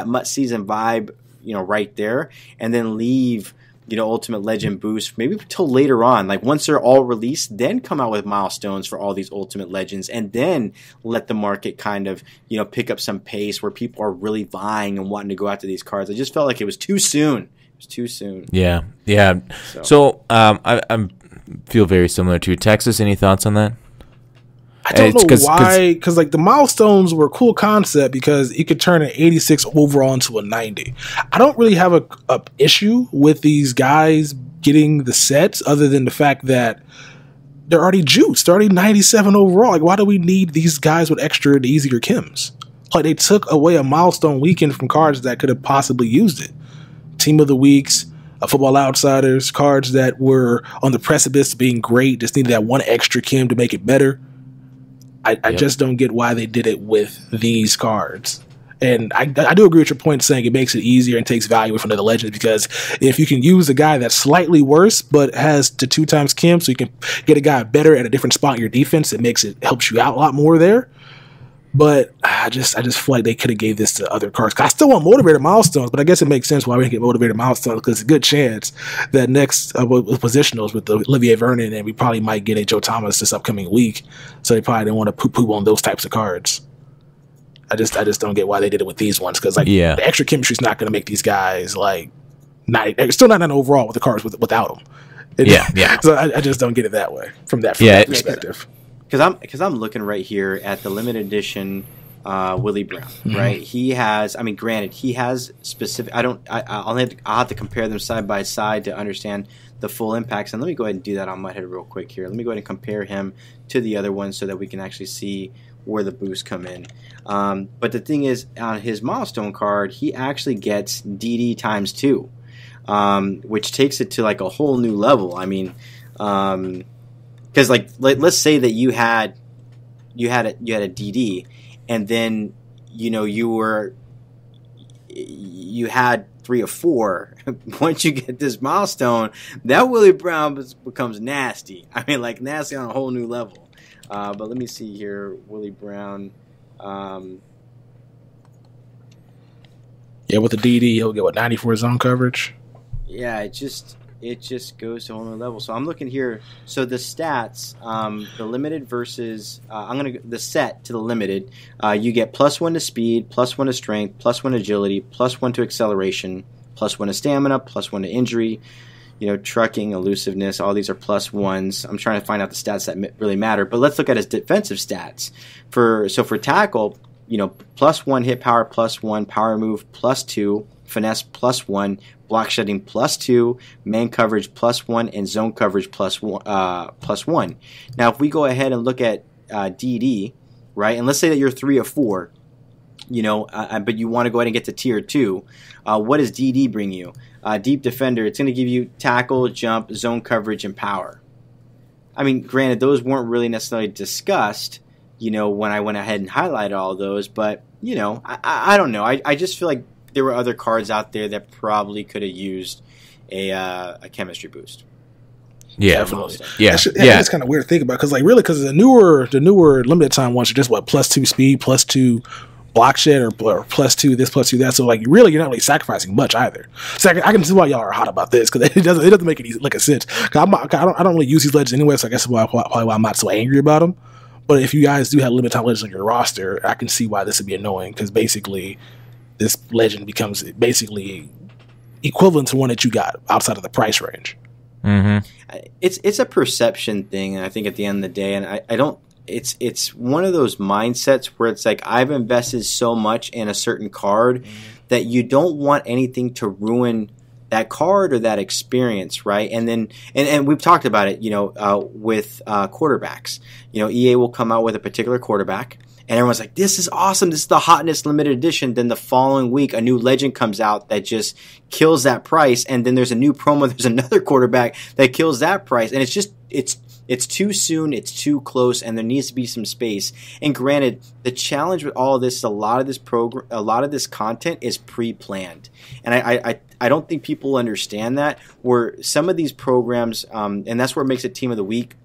Mut season vibe, right there, and then leave, Ultimate Legend boost maybe until later on, like once they're all released, then come out with Milestones for all these Ultimate Legends, and then let the market kind of, pick up some pace where people are really vying and wanting to go after these cards. I just felt like it was too soon. It was too soon. Yeah. So I feel very similar to Texas. Any thoughts on that? I don't know why, because the Milestones were a cool concept, because you could turn an 86 overall into a 90. I don't really have a issue with these guys getting the sets, other than the fact that they're already juiced. They're already 97 overall. Like, why do we need these guys with extra and easier chems? Like, they took away a Milestone weekend from cards that could have possibly used it. Team of the Weeks, Football Outsiders, cards that were on the precipice of being great, just needed that one extra chem to make it better. I just don't get why they did it with these cards. And I do agree with your point saying it makes it easier and takes value from the Legends, because if you can use a guy that's slightly worse but has the 2 times chem, so you can get a guy better at a different spot in your defense, it helps you out a lot more there. But I just feel like they could have gave this to other cards. I still want Motivated Milestones, but I guess it makes sense why we didn't get Motivated Milestones, because it's a good chance that next with Positionals with Olivier Vernon, and we probably might get a Joe Thomas this upcoming week. So they probably didn't want to poo-poo on those types of cards. I just don't get why they did it with these ones, because the extra chemistry is not going to make these guys still not an overall with the cards without them. Yeah. So I just don't get it that way from that perspective. Because I'm looking right here at the limited edition Willie Brown, right? He has, I mean, granted, he has specific. I'll have to compare them side by side to understand the full impacts. And let me go ahead and do that on Muthead real quick here. Let me go ahead and compare him to the other ones so that we can actually see where the boosts come in. But the thing is, on his milestone card, he actually gets DD times 2, which takes it to like a whole new level. I mean, because like let's say that you had a DD, and then you had 3 or 4. Once you get this milestone, that Willie Brown becomes nasty. I mean, like nasty on a whole new level. But let me see here, Willie Brown. Yeah, with the DD, he'll get 94 zone coverage. Yeah, it just goes to a whole new level. So I'm looking here. So the stats, the limited versus the set to the limited. You get +1 to speed, +1 to strength, +1 to agility, +1 to acceleration, +1 to stamina, +1 to injury. Trucking, elusiveness, all these are +1s. I'm trying to find out the stats that really matter. But let's look at his defensive stats. For tackle, +1 hit power, +1 power move, +2 finesse, +1 block shedding, +2 man coverage, +1 and zone coverage, +1. Now, if we go ahead and look at DD, right, and let's say that you're 3 or 4, but you want to go ahead and get to tier 2. What does DD bring you? Deep defender, it's going to give you tackle, jump, zone coverage, and power. I mean, granted, those weren't really necessarily discussed, when I went ahead and highlighted all of those, but, I don't know. I just feel like there were other cards out there that probably could have used a chemistry boost. Yeah, definitely. Yeah, It's kind of weird to think about because the newer limited time ones are just +2 speed, +2 block shed, or +2 this, +2 that. So you're not really sacrificing much either. So I can see why y'all are hot about this because it doesn't make any sense. I don't really use these legends anyway, so I guess probably why I'm not so angry about them. But if you guys do have limited time legends on your roster, I can see why this would be annoying because basically this legend becomes basically equivalent to one that you got outside of the price range. Mm-hmm. It's a perception thing, and I think at the end of the day, and I don't. It's one of those mindsets where it's like I've invested so much in a certain card that you don't want anything to ruin that card or that experience, right? And then and we've talked about it, with quarterbacks. EA will come out with a particular quarterback, and everyone's like, "This is awesome! This is the hotness limited edition." Then the following week, a new legend comes out that just kills that price, and then there's a new promo. There's another quarterback that kills that price, and it's too soon, it's too close, and there needs to be some space. And granted, the challenge with all of this is a lot of this content is pre-planned, and I don't think people understand that. Where some of these programs, and that's where it makes it Team of the Week.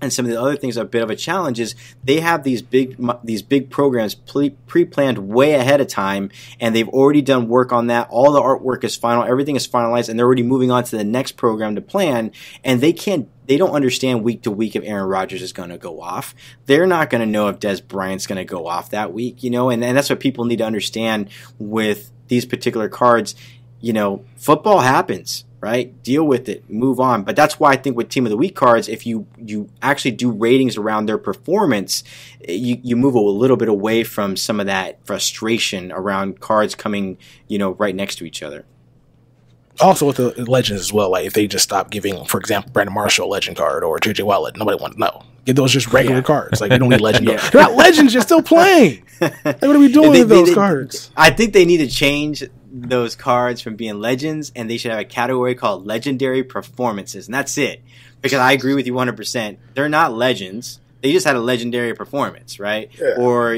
And some of the other things are a bit of a challenge is they have these big programs pre-planned way ahead of time, and they've already done work on that. All the artwork is final, everything is finalized, and they're already moving on to the next program to plan. And they don't understand week to week if Aaron Rodgers is going to go off. They're not going to know if Des Bryant's going to go off that week, and that's what people need to understand with these particular cards. Football happens. Right? Deal with it. Move on. But that's why I think with Team of the Week cards, if you actually do ratings around their performance, you move a little bit away from some of that frustration around cards coming, right next to each other. Also with the legends as well, if they just stop giving, for example, Brandon Marshall a legend card or JJ Watt, nobody wants to know. Get those just regular cards. You don't need legend cards. They're not legends. You're still playing. What are we doing with those cards? I think they need to change those cards from being legends, and they should have a category called legendary performances, and that's it. Because I agree with you 100%. They're not legends. They just had a legendary performance, right? Yeah. Or I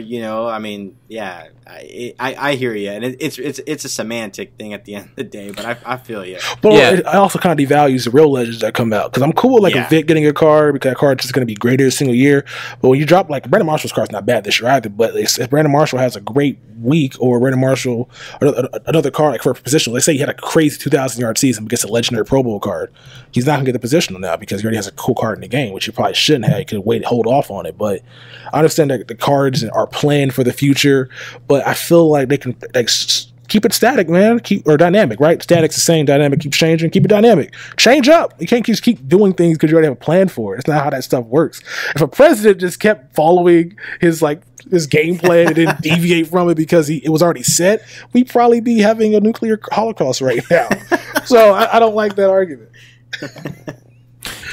hear you, and it's a semantic thing at the end of the day. But I feel you. But it also kind of devalues the real legends that come out because I'm cool with a Vic getting a card because that card is just going to be greater a single year. But when you drop Brandon Marshall's card's not bad this year either. But if Brandon Marshall has a great week or Brandon Marshall another card for a positional, let's say he had a crazy 2,000-yard season but gets a legendary Pro Bowl card, he's not going to get the positional now because he already has a cool card in the game, which he probably shouldn't have. He could wait, hold off on it. But I understand that the cards are planned for the future, but I feel like they can keep it static, man. Or dynamic, right? Static's the same, dynamic keeps changing. Keep it dynamic. Change up. You can't just keep doing things because you already have a plan for it. It's not how that stuff works. If a president just kept following his game plan and didn't deviate from it because it was already set, we'd probably be having a nuclear holocaust right now. So I don't like that argument.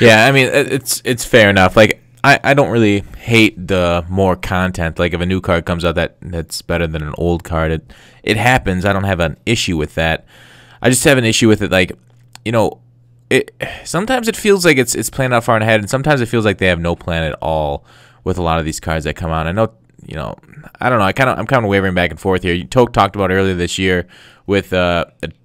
Yeah, I mean, it's fair enough. Like, I don't really hate the more content. Like, if a new card comes out that's better than an old card, it happens. I don't have an issue with that. I just have an issue with it, like, you know, sometimes it feels like it's planned out far ahead, and sometimes it feels like they have no plan at all with a lot of these cards that come out. I know, you know, I don't know. I'm kind of wavering back and forth here. Toke talked about earlier this year with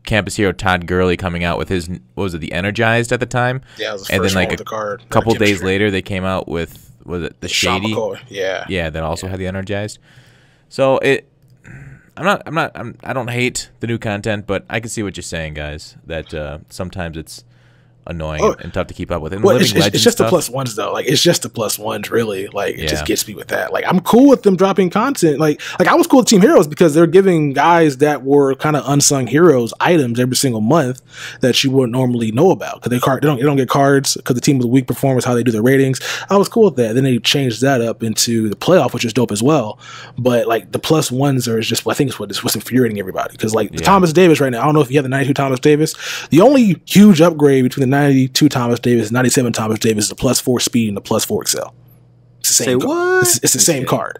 Campus Hero Todd Gurley coming out with his, what was it, the Energized at the time? Yeah, it was the and first then like one with the card. Couple days later, they came out with, was it the Shady? Yeah, that also had the Energized. So I don't hate the new content, but I can see what you're saying, guys. That sometimes it's annoying and tough to keep up with. And well, it's just the plus ones though. Like, it's just the plus ones, really. Like, it just gets me with that. Like, I'm cool with them dropping content. Like I was cool with Team Heroes because they're giving guys that were kind of unsung heroes items every single month that you wouldn't normally know about because they don't get cards because the team of the week performance, how they do their ratings. I was cool with that. Then they changed that up into the playoff, which is dope as well. But like the plus ones are just, I think it's what's infuriating everybody because the Thomas Davis right now. I don't know if you have the 92 Thomas Davis. The only huge upgrade between the 92 Thomas Davis, 97 Thomas Davis, the +4 speed and the +4 excel. It's the same. It's the same card.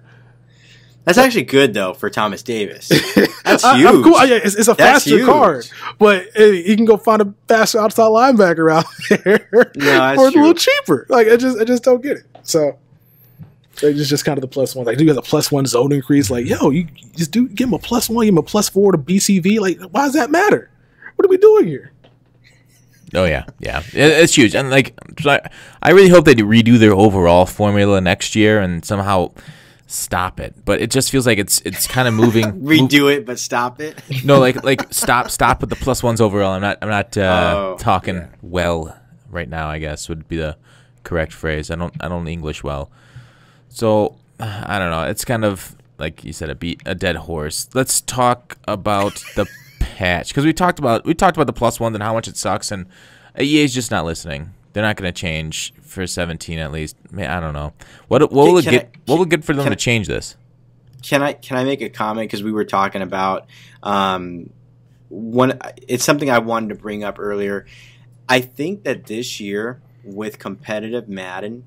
That's actually good though for Thomas Davis. That's huge. I'm cool. Yeah, it's a faster card, but he can go find a faster outside linebacker out there for a little cheaper. Like, I just don't get it. So it's just kind of the plus one. Like, do you have a +1 zone increase? Like, yo, you just give him a +1, give him a +4 to BCV. Like, why does that matter? What are we doing here? Oh yeah, it's huge, and like I really hope they redo their overall formula next year and somehow stop it. But it just feels like it's kind of moving. Redo it, but stop it. No, like stop with the +1s overall. I'm not talking well right now. I guess would be the correct phrase. I don't English well, so I don't know. It's kind of like you said, a dead horse. Let's talk about the patch because we talked about the +1s and how much it sucks, and EA's just not listening. They're not going to change for 17 at least. Man, I don't know what will it get for them to change this. Can I make a comment because we were talking about it's something I wanted to bring up earlier. I think that this year with competitive Madden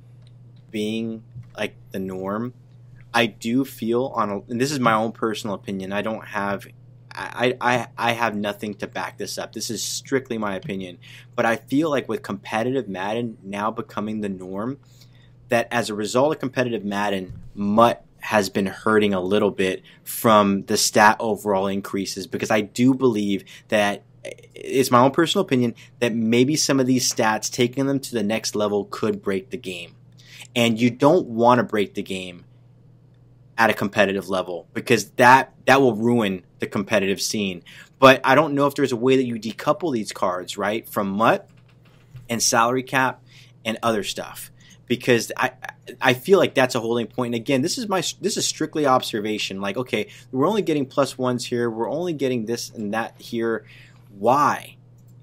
being like the norm, I do feel and this is my own personal opinion. I have nothing to back this up. This is strictly my opinion. But I feel like with competitive Madden now becoming the norm, that as a result of competitive Madden, Mut has been hurting a little bit from the stat overall increases because I do believe that it's my own personal opinion that maybe some of these stats, taking them to the next level, could break the game. And you don't want to break the game at a competitive level because that will ruin the competitive scene. But I don't know if there's a way that you decouple these cards, right, from Mut and salary cap and other stuff, because I feel like that's a holding point. And again, this is strictly observation. Like, okay, we're only getting +1s here, we're only getting this and that here. Why?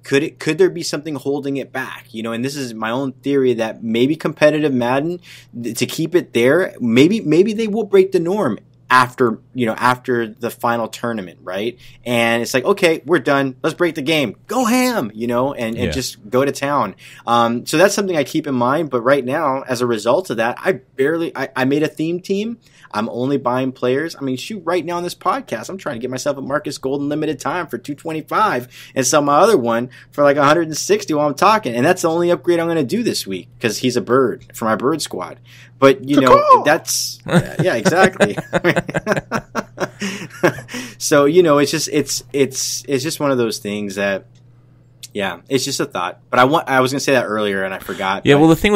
Could there be something holding it back? You know, and this is my own theory that maybe competitive Madden, to keep it there, maybe they will break the norm after the final tournament, right? And it's like, okay, we're done. Let's break the game. Go ham, and just go to town. So that's something I keep in mind. But right now, as a result of that, I made a theme team. I'm only buying players. I mean, shoot, right now on this podcast, I'm trying to get myself a Marcus Golden limited time for 225 and sell my other one for like 160 while I'm talking. And that's the only upgrade I'm going to do this week because he's a bird for my bird squad. But, that's – yeah, exactly. So, it's just one of those things that – yeah, it's just a thought. But I was going to say that earlier and I forgot. Yeah, well, the thing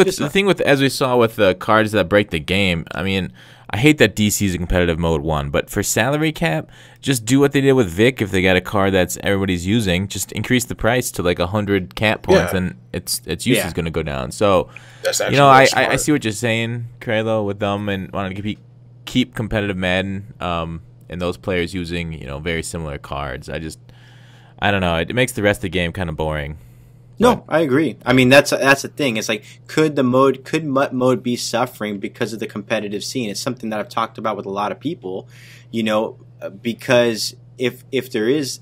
with as we saw with the cards that break the game, I mean – I hate that DC's in competitive mode 1, but for salary cap, just do what they did with Vic. If they got a card that's everybody's using, just increase the price to like 100 cap points, and its use is going to go down. So, that's actually I see what you're saying, Kraelo, with them and wanting to keep competitive Madden and those players using, very similar cards. I don't know. It makes the rest of the game kind of boring. No, I agree. I mean, that's the thing. It's like, could Mut mode be suffering because of the competitive scene? It's something that I've talked about with a lot of people, because if there is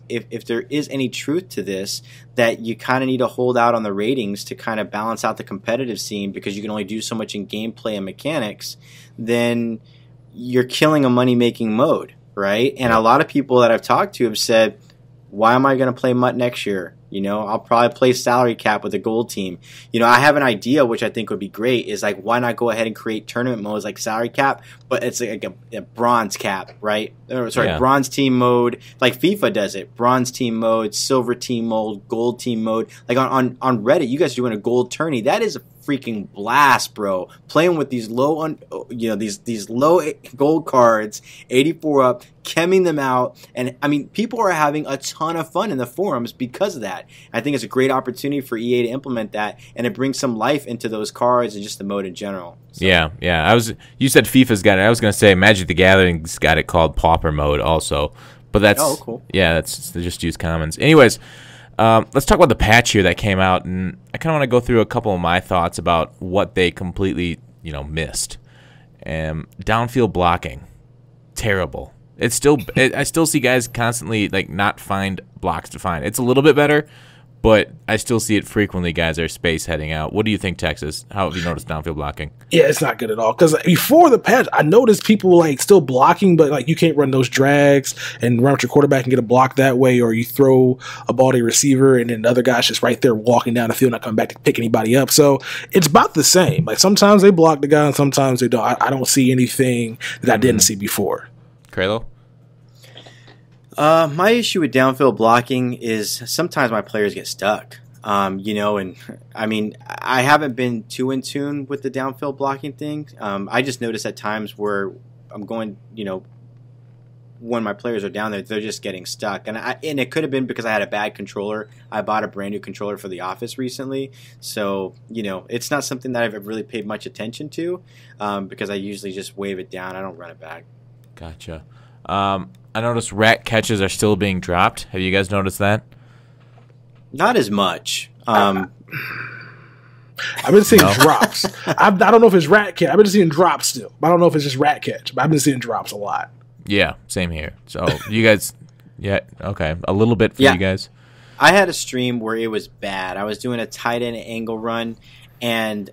any truth to this, that you kind of need to hold out on the ratings to kind of balance out the competitive scene, because you can only do so much in gameplay and mechanics, then you're killing a money-making mode, right? And a lot of people that I've talked to have said, why am I going to play Mut next year? I'll probably play salary cap with a gold team. I have an idea, which I think would be great, is like, why not go ahead and create tournament modes like salary cap, but it's like a bronze cap, right? Bronze team mode, like FIFA does it. Bronze team mode, silver team mode, gold team mode. Like on Reddit, you guys are doing a gold tourney. That is a freaking blast, bro. Playing with these low these low gold cards, 84 up, chemming them out, and I mean, people are having a ton of fun in the forums because of that. I think it's a great opportunity for EA to implement that, and it brings some life into those cards and just the mode in general. So. Yeah. You said FIFA's got it. I was going to say Magic the Gathering's got it called Pauper mode also, but that's cool. Yeah, they just use commons. Anyways, let's talk about the patch here that came out, and I kind of want to go through a couple of my thoughts about what they completely, missed. Downfield blocking, terrible. I still see guys constantly not find blocks to find. It's a little bit better, but I still see it frequently. Guys are space heading out. What do you think, Texas? How have you noticed downfield blocking? Yeah, it's not good at all. Because before the patch, I noticed people still blocking, but you can't run those drags and run with your quarterback and get a block that way, or you throw a ball to your receiver and then the other guy's just right there walking down the field, not coming back to pick anybody up. So it's about the same. Sometimes they block the guy and sometimes they don't. I don't see anything that I didn't see before. Kraelo? My issue with downfield blocking is sometimes my players get stuck. And I mean, I haven't been too in tune with the downfield blocking thing. I just notice at times where I'm going, when my players are down there, they're just getting stuck. And it could have been because I had a bad controller. I bought a brand new controller for the office recently. So, it's not something that I've really paid much attention to, because I usually just wave it down. I don't run it back. Gotcha. I noticed rat catches are still being dropped. Have you guys noticed that? Not as much. I've been seeing drops. I don't know if it's rat catch. I've been seeing drops still. I don't know if it's just rat catch, but I've been seeing drops a lot. Yeah, same here. So you guys, okay, a little bit for you guys. I had a stream where it was bad. I was doing a tight end angle run, and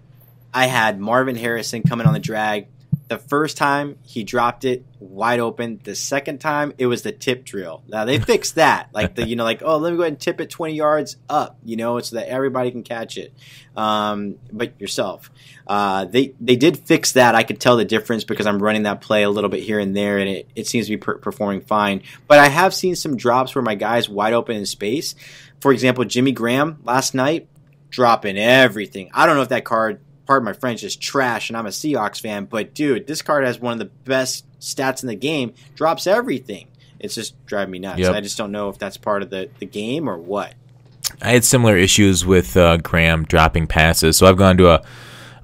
I had Marvin Harrison coming on the drag. The first time he dropped it wide open. The second time it was the tip drill. Now they fixed that, oh, let me go ahead and tip it 20 yards up, so that everybody can catch it, but yourself. They did fix that. I could tell the difference because I'm running that play a little bit here and there, and it seems to be performing fine. But I have seen some drops where my guy's wide open in space. For example, Jimmy Graham last night dropping everything. I don't know if that card, pardon my French, is trash, and I'm a Seahawks fan, but dude, this card has one of the best stats in the game, drops everything. It's just driving me nuts. Yep. I just don't know if that's part of the game or what. I had similar issues with Graham dropping passes, so I've gone to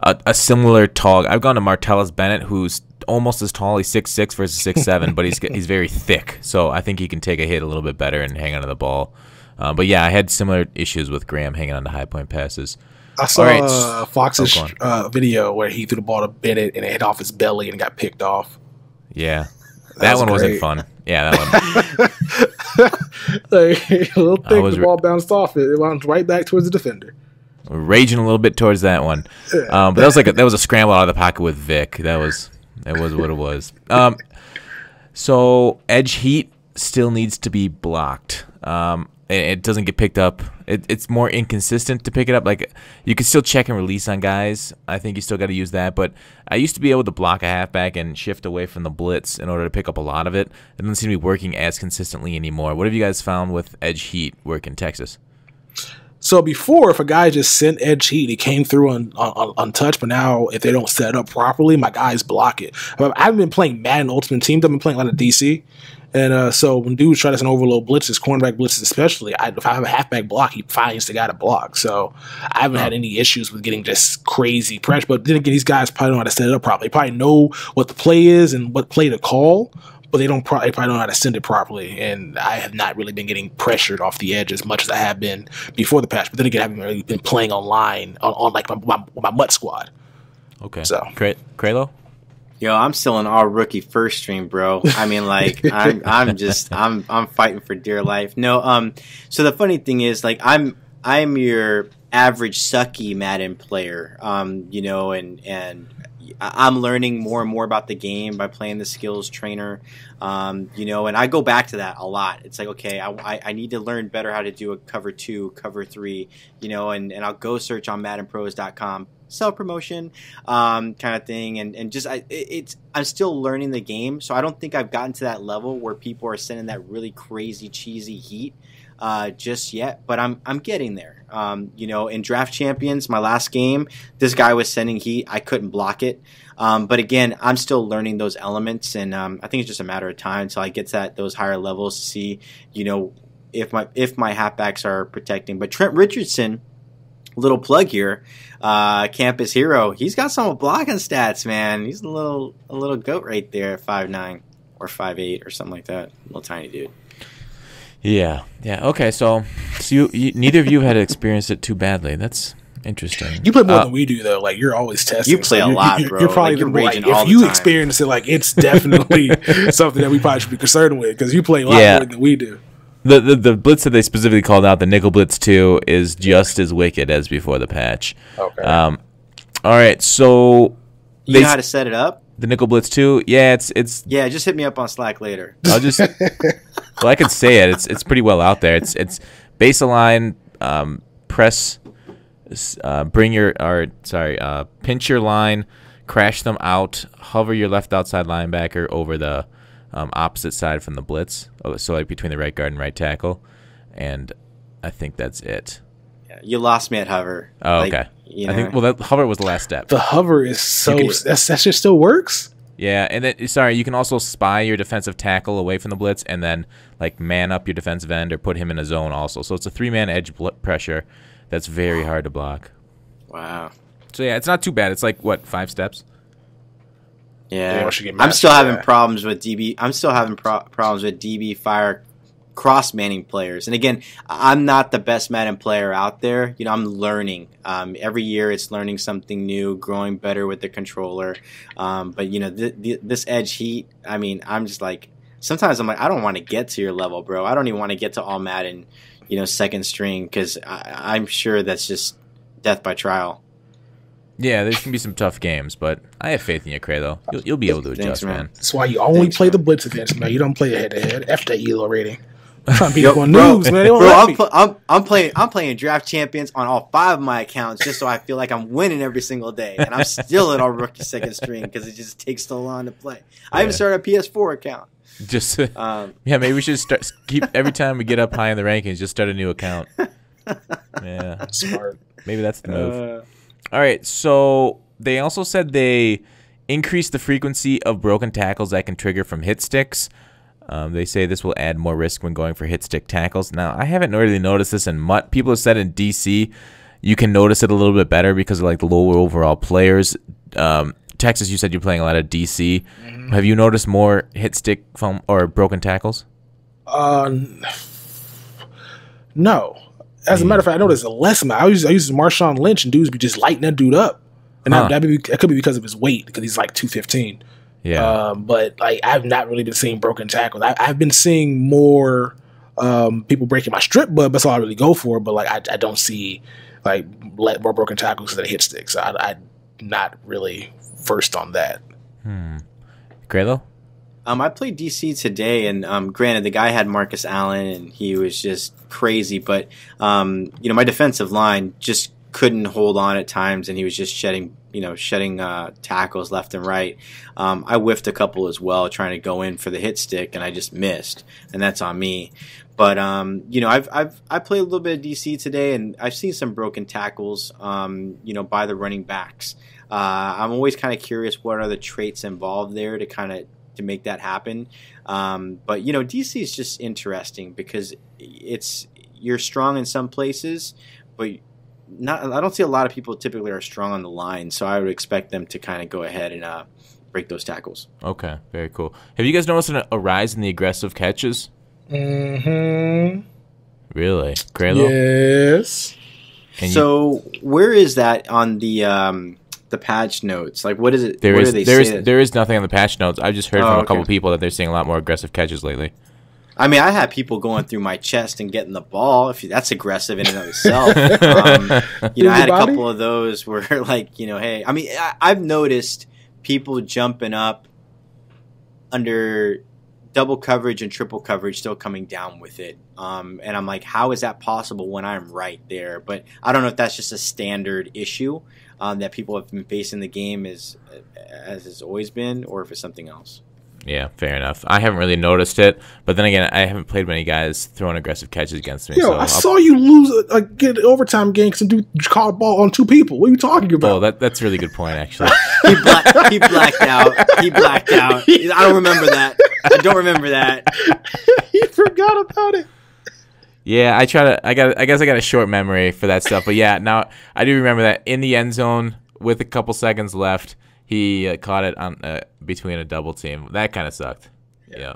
a similar tall. I've gone to Martellus Bennett, who's almost as tall. He's 6'6" versus 6'7", but he's very thick, so I think he can take a hit a little bit better and hang onto the ball. But yeah, I had similar issues with Graham hanging on to high point passes. I saw Fox's video where he threw the ball to Bennett and it hit off his belly and got picked off. Yeah. That one wasn't fun. Yeah, that one. A little thick, the ball bounced off it. It went right back towards the defender. Raging a little bit towards that one. But that was a scramble out of the pocket with Vic. That was what it was. So edge heat still needs to be blocked. It doesn't get picked up. It's more inconsistent to pick it up. You can still check and release on guys. I think you still got to use that. But I used to be able to block a halfback and shift away from the blitz in order to pick up a lot of it. It doesn't seem to be working as consistently anymore. What have you guys found with edge heat work in Texas? So before, if a guy just sent edge heat, it came through untouched. But now, if they don't set it up properly, my guys block it. I haven't been playing Madden Ultimate Team. I've been playing a lot of DC. And so when dudes try to send overload blitzes, cornerback blitzes especially, if I have a halfback block, he finds the guy to block. So I haven't had any issues with getting just crazy pressure. But then again, these guys probably know how to set it up properly. They probably know what the play is and what play to call. but they probably don't know how to send it properly. And I have not really been getting pressured off the edge as much as I have been before the patch. But then again, I haven't really been playing online on like my Mutt squad. Okay. So Kraelo? Yo, I'm still in all rookie first stream, bro. I mean, like, I'm fighting for dear life. No, so the funny thing is, like, I'm your average sucky Madden player, you know, and I'm learning more and more about the game by playing the skills trainer, you know, and I go back to that a lot. It's like, okay, I need to learn better how to do a cover 2, cover 3, you know, and I'll go search on MaddenPros.com, self-promotion kind of thing, and just I'm still learning the game, so I don't think I've gotten to that level where people are sending that really crazy cheesy heat just yet, but I'm getting there. You know, in Draft Champions, my last game, this guy was sending heat. I couldn't block it. But again, I'm still learning those elements, and I think it's just a matter of time until I get to those higher levels to see, you know, if my halfbacks are protecting. But Trent Richardson, little plug here, campus hero, he's got some blocking stats, man. He's a little goat right there at 5'9" or 5'8" or something like that. Little tiny dude. Yeah. Okay, so you neither of you had experienced it too badly. That's interesting. You play more than we do, though. Like, you're always testing. You play a lot, bro. You're probably like, like, if you experience it, like, it's definitely something that we probably should be concerned with, because you play a lot more than we do. The blitz that they specifically called out, the Nickel Blitz 2, is just as wicked as before the patch. Okay. All right, so you know how to set it up? The Nickel Blitz 2, yeah, it's yeah. Just hit me up on Slack later. I'll just well, I can say it. It's pretty well out there. It's base align, press, pinch your line, crash them out, hover your left outside linebacker over the opposite side from the blitz, so like between the right guard and right tackle, and I think that's it. Yeah, you lost me at hover. Oh, okay. You know. I think that hover was the last step. The hover is that shit still works. Yeah, and then you can also spy your defensive tackle away from the blitz, and then like man up your defensive end or put him in a zone also. So it's a 3-man edge pressure that's very hard to block. Wow. So yeah, it's not too bad. It's like what, 5 steps? Yeah, I'm still having problems with DB. I'm still having problems with DB fire cross manning players. And again, I'm not the best Madden player out there. You know, I'm learning. Every year, it's learning something new, growing better with the controller. But you know, this edge heat. I mean, I'm just like, sometimes I'm like, I don't want to get to your level, bro. I don't even want to get to all Madden, you know, second string, because I'm sure that's just death by trial. Yeah, there can be some tough games, but I have faith in you, Kraelo. You'll be able to adjust, man. That's why you only play the blitz against me. You don't play a head-to-head. F that ELO rating. I'm people on news, man. I'm playing Draft Champions on all 5 of my accounts just so I feel like I'm winning every single day, and I'm still at all rookie second string because it just takes so long to play. I even started a PS4 account. Just maybe we should keep every time we get up high in the rankings, just start a new account. Yeah, smart. Maybe that's the move. All right, so they also said they increased the frequency of broken tackles that can trigger from hit sticks. They say this will add more risk when going for hit stick tackles. Now, I haven't really noticed this in Mutt. People have said in DC you can notice it a little bit better because of like the lower overall players. Texas, you said you're playing a lot of DC. Mm-hmm. Have you noticed more hit stick or broken tackles? No. As a matter of fact, I noticed a less amount. I use Marshawn Lynch, and dudes be just lighting that dude up. And that could be because of his weight, because he's like 215. Yeah. But like, I've not really been seeing broken tackles. I've been seeing more people breaking my strip bud. That's all I really go for. But like, I don't see like more broken tackles than hit sticks. So I'm not really versed on that. Kraelo? I played DC today, and granted, the guy had Marcus Allen, and he was just crazy. But you know, my defensive line just couldn't hold on at times, and he was just shedding tackles left and right. I whiffed a couple as well, trying to go in for the hit stick, and I just missed, and that's on me. But you know, I played a little bit of DC today, and I've seen some broken tackles, you know, by the running backs. I'm always kind of curious what are the traits involved there to make that happen. But you know, DC is just interesting because you're strong in some places, but I don't see a lot of people typically are strong on the line, so I would expect them to kind of go ahead and break those tackles. Okay, very cool. Have you guys noticed a rise in the aggressive catches? Mm-hmm. Really? Kraelo? Yes. So where is that on the patch notes? Like, what is it? There what is nothing on the patch notes. I've just heard from a couple people that they're seeing a lot more aggressive catches lately. I mean, I had people going through my chest and getting the ball. If that's aggressive in and of itself. I had a couple of those where, like, hey. I mean, I've noticed people jumping up under double coverage and triple coverage, still coming down with it. And I'm like, how is that possible when I'm right there? But I don't know if that's just a standard issue that people have been facing the game as it's always been, or if it's something else. Yeah, fair enough. I haven't really noticed it, but then again, I haven't played many guys throwing aggressive catches against me. I saw you lose get an overtime game because dude caught a ball on two people. What are you talking about? Oh, that's a really good point, actually. He blacked out. He blacked out. I don't remember that. I don't remember that. He forgot about it. Yeah, I guess I got a short memory for that stuff, but yeah, now I do remember that in the end zone with a couple seconds left. He caught it on between a double team. That kind of sucked. Yeah.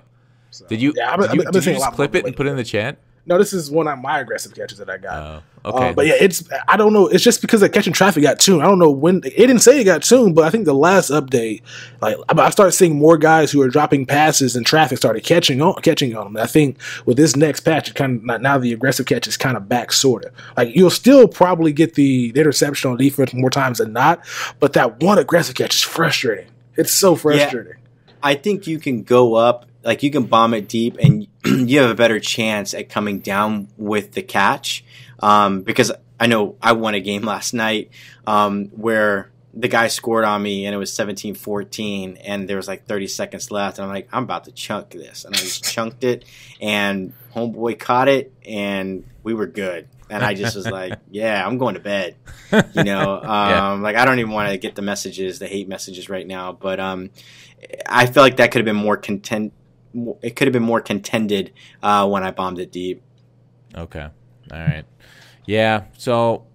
So, did you just clip it and put it in the chat? No, this is one of my aggressive catches that I got. Okay. But yeah, I don't know. It's just because the catching traffic got tuned. I don't know when. It didn't say it got tuned, but I think the last update, like I started seeing more guys who were dropping passes and traffic started catching on them. And I think with this next patch, it kind of now the aggressive catch is kind of back, sort of. Like you'll still probably get the interception on defense more times than not, but that one aggressive catch is frustrating. It's so frustrating. Yeah, I think you can go up. Like, you can bomb it deep, and you have a better chance at coming down with the catch. Because I know I won a game last night where the guy scored on me, and it was 17-14, and there was like 30 seconds left. And I'm like, I'm about to chunk this. And I just chunked it, and homeboy caught it, and we were good. And I just was like, yeah, I'm going to bed. Like, I don't even want to get the hate messages right now. But I feel like that could have been more It could have been more contended when I bombed it deep. Okay. All right. Yeah, so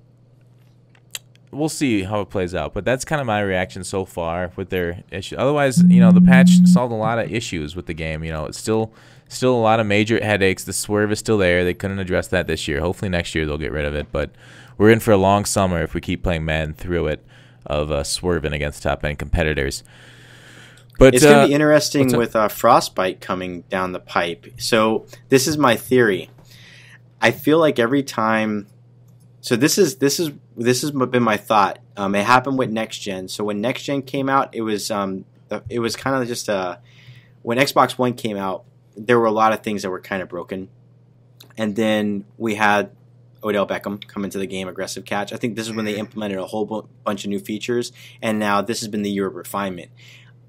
we'll see how it plays out. But that's kind of my reaction so far with their issue. Otherwise, the patch solved a lot of issues with the game. It's still a lot of major headaches. The swerve is still there. They couldn't address that this year. Hopefully next year they'll get rid of it. But we're in for a long summer if we keep playing Madden through it of swerving against top-end competitors. But it's going to be interesting with Frostbite coming down the pipe. So this is my theory. I feel like every time. So this has been my thought. It happened with Next Gen. So when Next Gen came out, it was kind of just when Xbox One came out, there were a lot of things that were kind of broken, and then we had Odell Beckham come into the game, aggressive catch. I think this is when they implemented a whole bunch of new features, and now this has been the year of refinement.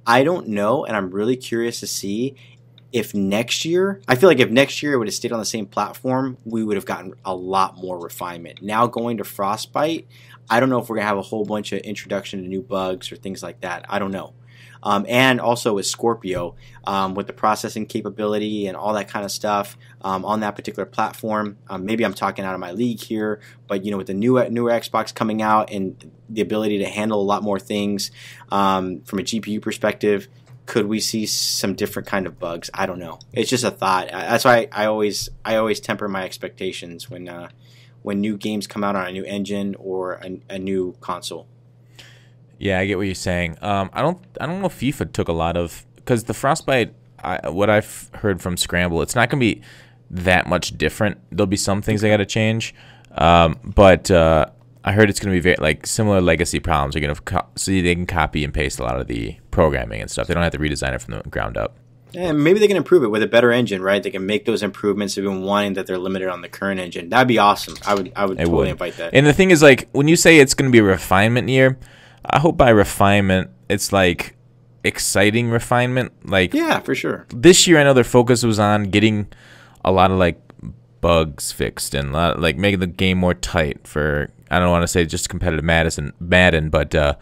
I don't know, and I'm really curious to see if next year, I feel like if next year it would have stayed on the same platform, we would have gotten a lot more refinement. Now going to Frostbite, I don't know if we're going to have a whole bunch of introduction to new bugs or things like that. I don't know. And also with Scorpio, with the processing capability and all that kind of stuff on that particular platform. Maybe I'm talking out of my league here, but with the newer Xbox coming out and the ability to handle a lot more things from a GPU perspective, could we see some different kind of bugs? I don't know. It's just a thought. That's why I always temper my expectations when new games come out on a new engine or a new console. Yeah, I get what you're saying. I don't know if FIFA took a lot of, because the Frostbite, what I've heard from Scramble, it's not going to be that much different. There'll be some things they got to change, but I heard it's going to be very similar legacy problems. They're going to so they can copy and paste a lot of the programming and stuff. They don't have to redesign it from the ground up. Yeah, maybe they can improve it with a better engine, right? They can make those improvements. They've been wanting that they're limited on the current engine. That'd be awesome. I would totally invite that. And the thing is, when you say it's going to be a refinement year, I hope by refinement it's exciting refinement. Yeah, for sure. This year, I know their focus was on getting a lot of bugs fixed and making the game more tight for, I don't want to say just competitive Madden, but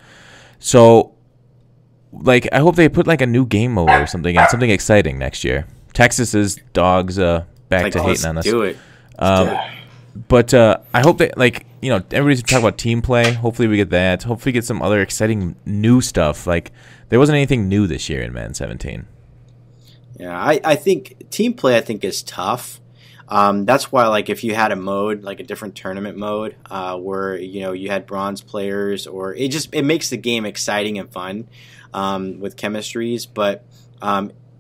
so I hope they put a new game mode or something and something exciting next year. Texas's dogs back to hating on us. Do it. But I hope that everybody's talking about team play. Hopefully we get that. Hopefully we get some other exciting new stuff. there wasn't anything new this year in Madden 17. Yeah, I think team play is tough. That's why, like, if you had a mode, like a different tournament mode, where, you know, you had bronze players, or it makes the game exciting and fun, with chemistries, but,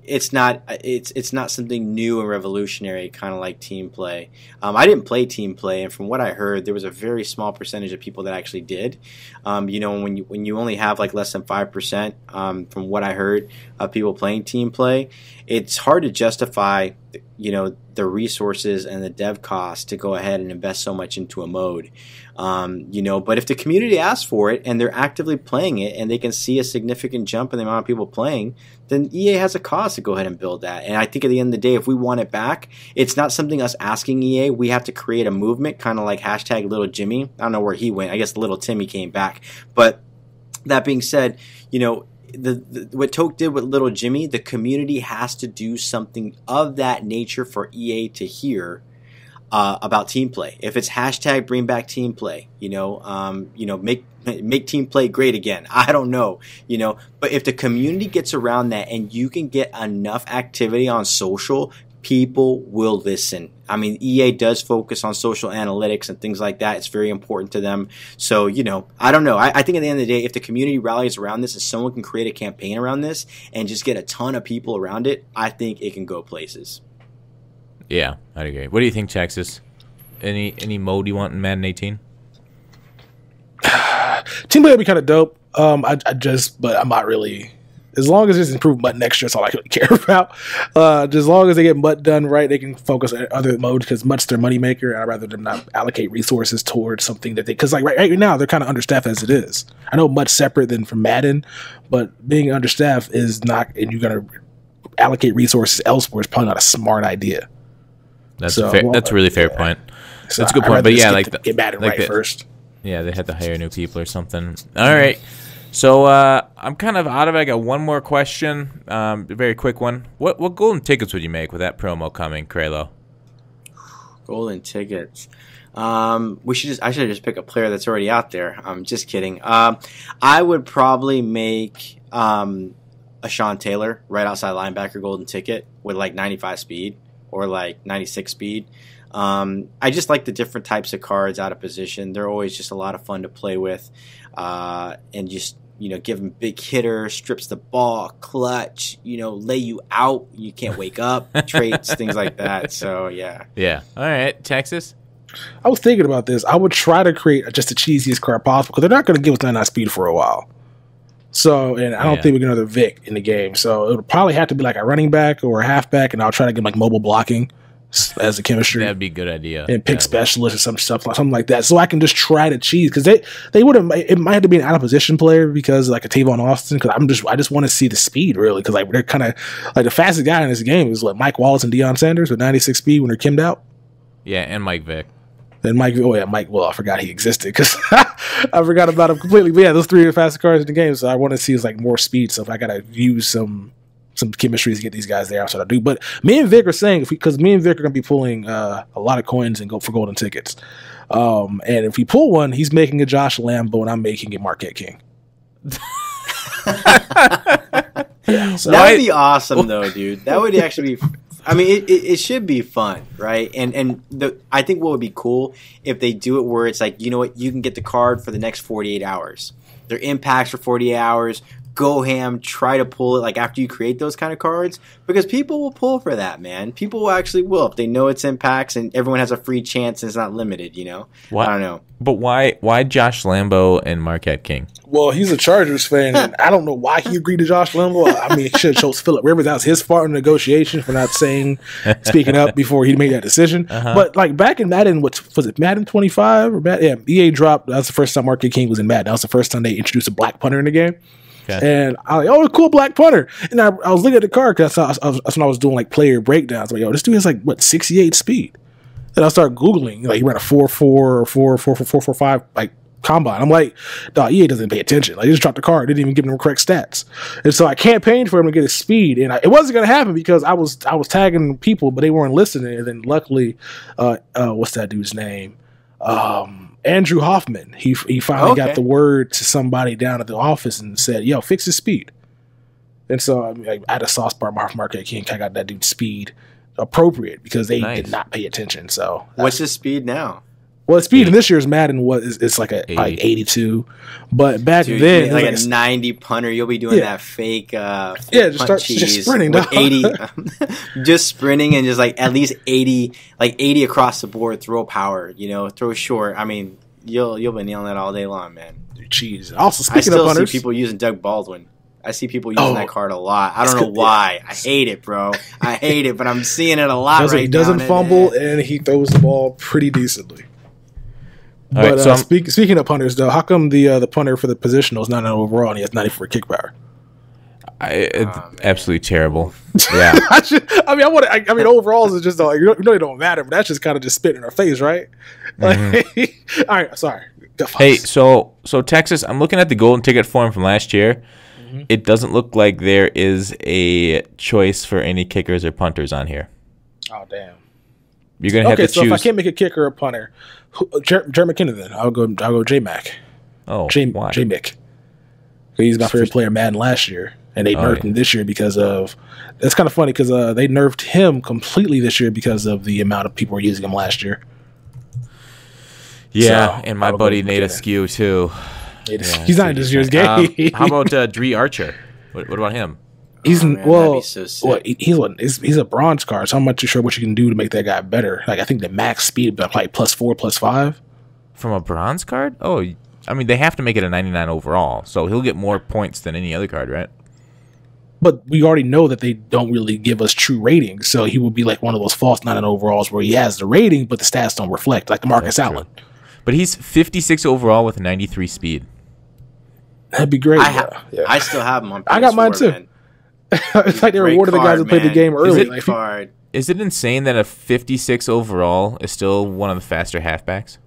it's not something new and revolutionary, kind of like team play. I didn't play team play, and from what I heard, there was a very small percentage of people that actually did. You know, when you only have like less than 5%, from what I heard, of people playing team play, it's hard to justify, you know, the resources and the dev costs to go ahead and invest so much into a mode. You know, but if the community asks for it and they're actively playing it and they can see a significant jump in the amount of people playing, then EA has a cause to go ahead and build that. And I think at the end of the day, if we want it back, it's not something us asking EA. We have to create a movement, kind of like hashtag Little Jimmy. I don't know where he went. I guess Little Timmy came back. But that being said, you know, what Toke did with Little Jimmy, the community has to do something of that nature for EA to hear about team play. If it's hashtag bring back team play, you know, make team play great again. I don't know, you know, but if the community gets around that and you can get enough activity on social, people will listen. I mean, EA does focus on social analytics and things like that. It's very important to them. So, you know, I don't know. I think at the end of the day, if the community rallies around this and someone can create a campaign around this and just get a ton of people around it, I think it can go places. Yeah, I'd agree. What do you think, Texas? Any mode you want in Madden 18? Team play would be kind of dope. But I'm not really. As long as it's improved Mut next year, that's all I really care about. As long as they get Mut done right, they can focus on other modes because Mut's their moneymaker, and I'd rather them not allocate resources towards something that because like right now they're kind of understaffed as it is. I know Mut's separate than from Madden, but being understaffed is not, and you're gonna allocate resources elsewhere is probably not a smart idea. That's a really fair point. So that's a good point. But yeah, get Madden right first. Yeah, they had to hire new people or something. All right. So I'm kind of out of it. I got one more question, a very quick one. What golden tickets would you make with that promo coming, Kraelo? Golden tickets. I should just pick a player that's already out there. I'm just kidding. I would probably make a Sean Taylor right outside linebacker golden ticket with like 95 speed or like 96 speed. I just like the different types of cards out of position. They're always just a lot of fun to play with, and just, you know, give them big hitter, strips the ball, clutch, you know, lay you out, you can't wake up, traits, things like that. So yeah. Yeah. All right, Texas. I was thinking about this. I would try to create just the cheesiest card possible because they're not going to give us 99 speed for a while. So, and I don't think we get another Vic in the game. So it would probably have to be like a running back or a halfback, and I'll try to get like mobile blocking as a chemistry. That'd be a good idea. And pick specialist or something like that. So I can just try to cheese because they would have. It might have to be an out of position player because like a Tavon Austin. Because I just want to see the speed really because like they're kind of like the fastest guy in this game is like Mike Wallace and Deion Sanders with 96 speed when they're kimmed out. Yeah, and Mike Vick. Then Mike. Well, I forgot he existed because I forgot about him completely. But yeah, those three are the fastest cards in the game. So I want to see is like more speed. So if I gotta use some chemistry to get these guys there, that's what I do. But me and Vic are saying because me and Vic are going to be pulling a lot of coins and go for golden tickets. And if we pull one, he's making a Josh Lambo and I'm making a Marquette King. Yeah, so that would be awesome, though, dude. That would actually be. I mean, it should be fun, right? And I think what would be cool if they do it where it's like, you know what, you can get the card for the next 48 hours. Their impacts for 48 hours. Go ham, try to pull it like after you create those kind of cards because people will pull for that, man. People will actually will if they know it's impacts and everyone has a free chance and it's not limited, you know? I don't know. But why Josh Lambo and Marquette King? Well, he's a Chargers fan, and I don't know why he agreed to Josh Lambo. I mean, he should have chose Phillip Rivers. That was his part in the negotiation for not speaking up before he made that decision. But like back in Madden, what was it, Madden 25 or Madden? Yeah, EA dropped. That was the first time Marquette King was in Madden. That was the first time they introduced a black punter in the game. Okay. And I was like, cool black punter. And I was looking at the card because that's when I was doing like player breakdowns. I'm like, this dude has like, 68 speed. And I started Googling, like, he ran a 4.4 or 4.5, like, combine. I'm like, dog, EA doesn't pay attention. Like, he just dropped the card. Didn't even give him the correct stats. And so I campaigned for him to get his speed. And it wasn't going to happen because I was tagging people, but they weren't listening. And then luckily, what's that dude's name? Andrew Hoffman. He finally got the word to somebody down at the office and said, yo, fix his speed. And so I had a soft spot for Marquette King. I got that dude's speed appropriate because they did not pay attention. So what's his speed now? Well, his speed in this year's Madden it's like 82, but back then like a 90 punter. You'll be doing that fake just sprinting with 80, just sprinting and just like at least 80 across the board. Throw power, throw short. I mean, you'll be nailing that all day long, man. Jeez. Also, I speaking of punters, see people using Doug Baldwin. I see people using that card a lot. I don't know why. I hate it, bro. I hate it, but I'm seeing it a lot right now. He doesn't fumble, and he throws the ball pretty decently. But so speaking of punters, though, how come the punter for the positional is not an overall and he has 94 kick power? Absolutely terrible. Yeah. Overalls is just like, it don't matter, but that's just kind of just spit in our face, right? Mm-hmm. All right, sorry. Hey, so Texas, I'm looking at the golden ticket form from last year. Mm-hmm. It doesn't look like there is a choice for any kickers or punters on here. Oh, damn. You're gonna have to choose. So if I can't make a kicker or a punter, Jared McKinnon, then I'll go J Mac. Oh, why? J Mick. He's my favorite player, Madden, last year, and they nerfed him this year because of. It's kind of funny because they nerfed him completely this year because of the amount of people were using him last year. Yeah, and my buddy Nate Askew too. He's not in this year's game. How about Dree Archer? What about him? He's he's a bronze card, so I'm not too sure what you can do to make that guy better. Like I think the max speed is like +4, +5 from a bronze card. Oh, I mean they have to make it a 99 overall, so he'll get more points than any other card, right? But we already know that they don't really give us true ratings, so he will be like one of those false 99 overalls where he has the rating, but the stats don't reflect, like the Marcus Allen. But he's 56 overall with a 93 speed. That'd be great. I still have him on PS4, I got mine too. Man. It's like they rewarded the guys who played the game early. Is it insane that a 56 overall is still one of the faster halfbacks?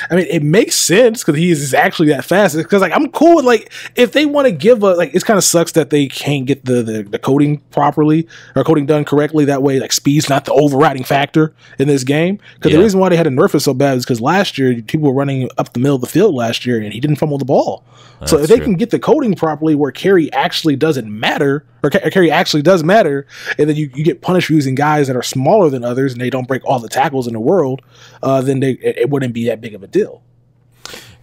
I mean, it makes sense because he is actually that fast. Because like I'm cool with like if they want to give it kind of sucks that they can't get the coding properly or coding done correctly. That way, like speed's not the overriding factor in this game. Because the reason why they had to nerf it so bad is because last year people were running up the middle of the field last year and he didn't fumble the ball. So if they can get the coding properly where carry actually doesn't matter, or carry actually does matter, and then you get punished for using guys that are smaller than others and they don't break all the tackles in the world, then it wouldn't be that big of a deal.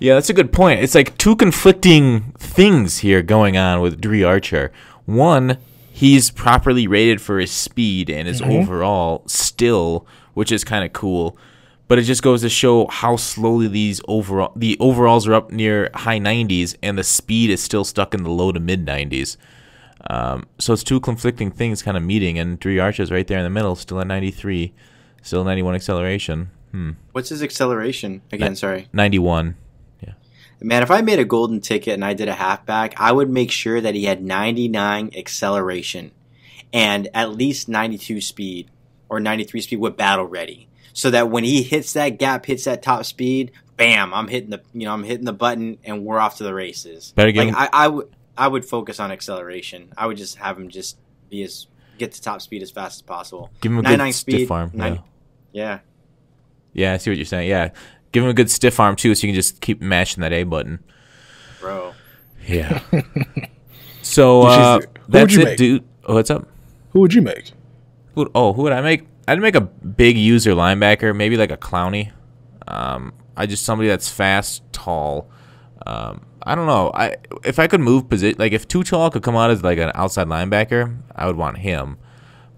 Yeah, that's a good point. It's like two conflicting things here going on with Dree Archer. One, he's properly rated for his speed and his overall still, which is kind of cool. But it just goes to show how slowly the overalls are up near high 90s, and the speed is still stuck in the low to mid 90s. So it's two conflicting things kind of meeting, and Dree Archer's right there in the middle, still at 93, still 91 acceleration. What's his acceleration again? Sorry, 91. Yeah, man. If I made a golden ticket and I did a halfback, I would make sure that he had 99 acceleration and at least 92 speed or 93 speed with battle ready. So that when he hits that gap, hits that top speed, bam! I'm hitting the button, and we're off to the races. I would focus on acceleration. I would just have him get to top speed as fast as possible. Give him a good stiff arm. Yeah, I see what you're saying. Yeah, give him a good stiff arm too, so you can just keep mashing that A button, bro. Yeah. So that's it, dude. Oh, what's up? Who would you make? Who would I make? I'd make a big user linebacker, maybe like a Clowney. Somebody that's fast, tall. I don't know. If I could move position, like if Too Tall could come out as like an outside linebacker, I would want him.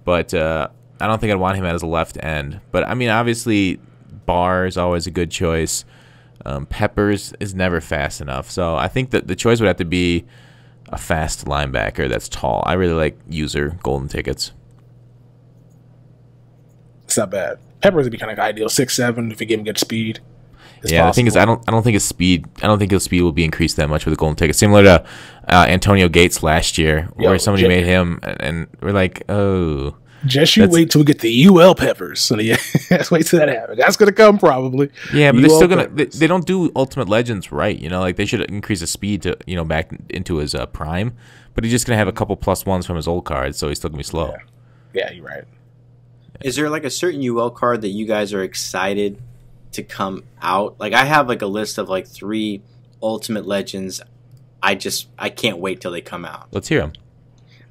But I don't think I'd want him as a left end. But I mean, obviously, Barr is always a good choice. Peppers is never fast enough. So I think that the choice would have to be a fast linebacker that's tall. I really like user golden tickets. It's not bad. Peppers would be kind of ideal, 6'7", if you give him good speed. Yeah, the thing is, I don't think his speed will be increased that much with the golden ticket. Similar to Antonio Gates last year, where somebody made him, and we're like, oh. Just wait till we get the UL Peppers. So let's wait till that happens. That's gonna come probably. Yeah, but they're still gonna. They don't do Ultimate Legends right. Like they should increase the speed to back into his prime. But he's just gonna have a couple +1s from his old cards, so he's still gonna be slow. Yeah, you're right. Is there like a certain UL card that you guys are excited to come out? Like I have like a list of like 3 Ultimate Legends I can't wait till they come out. Let's hear them.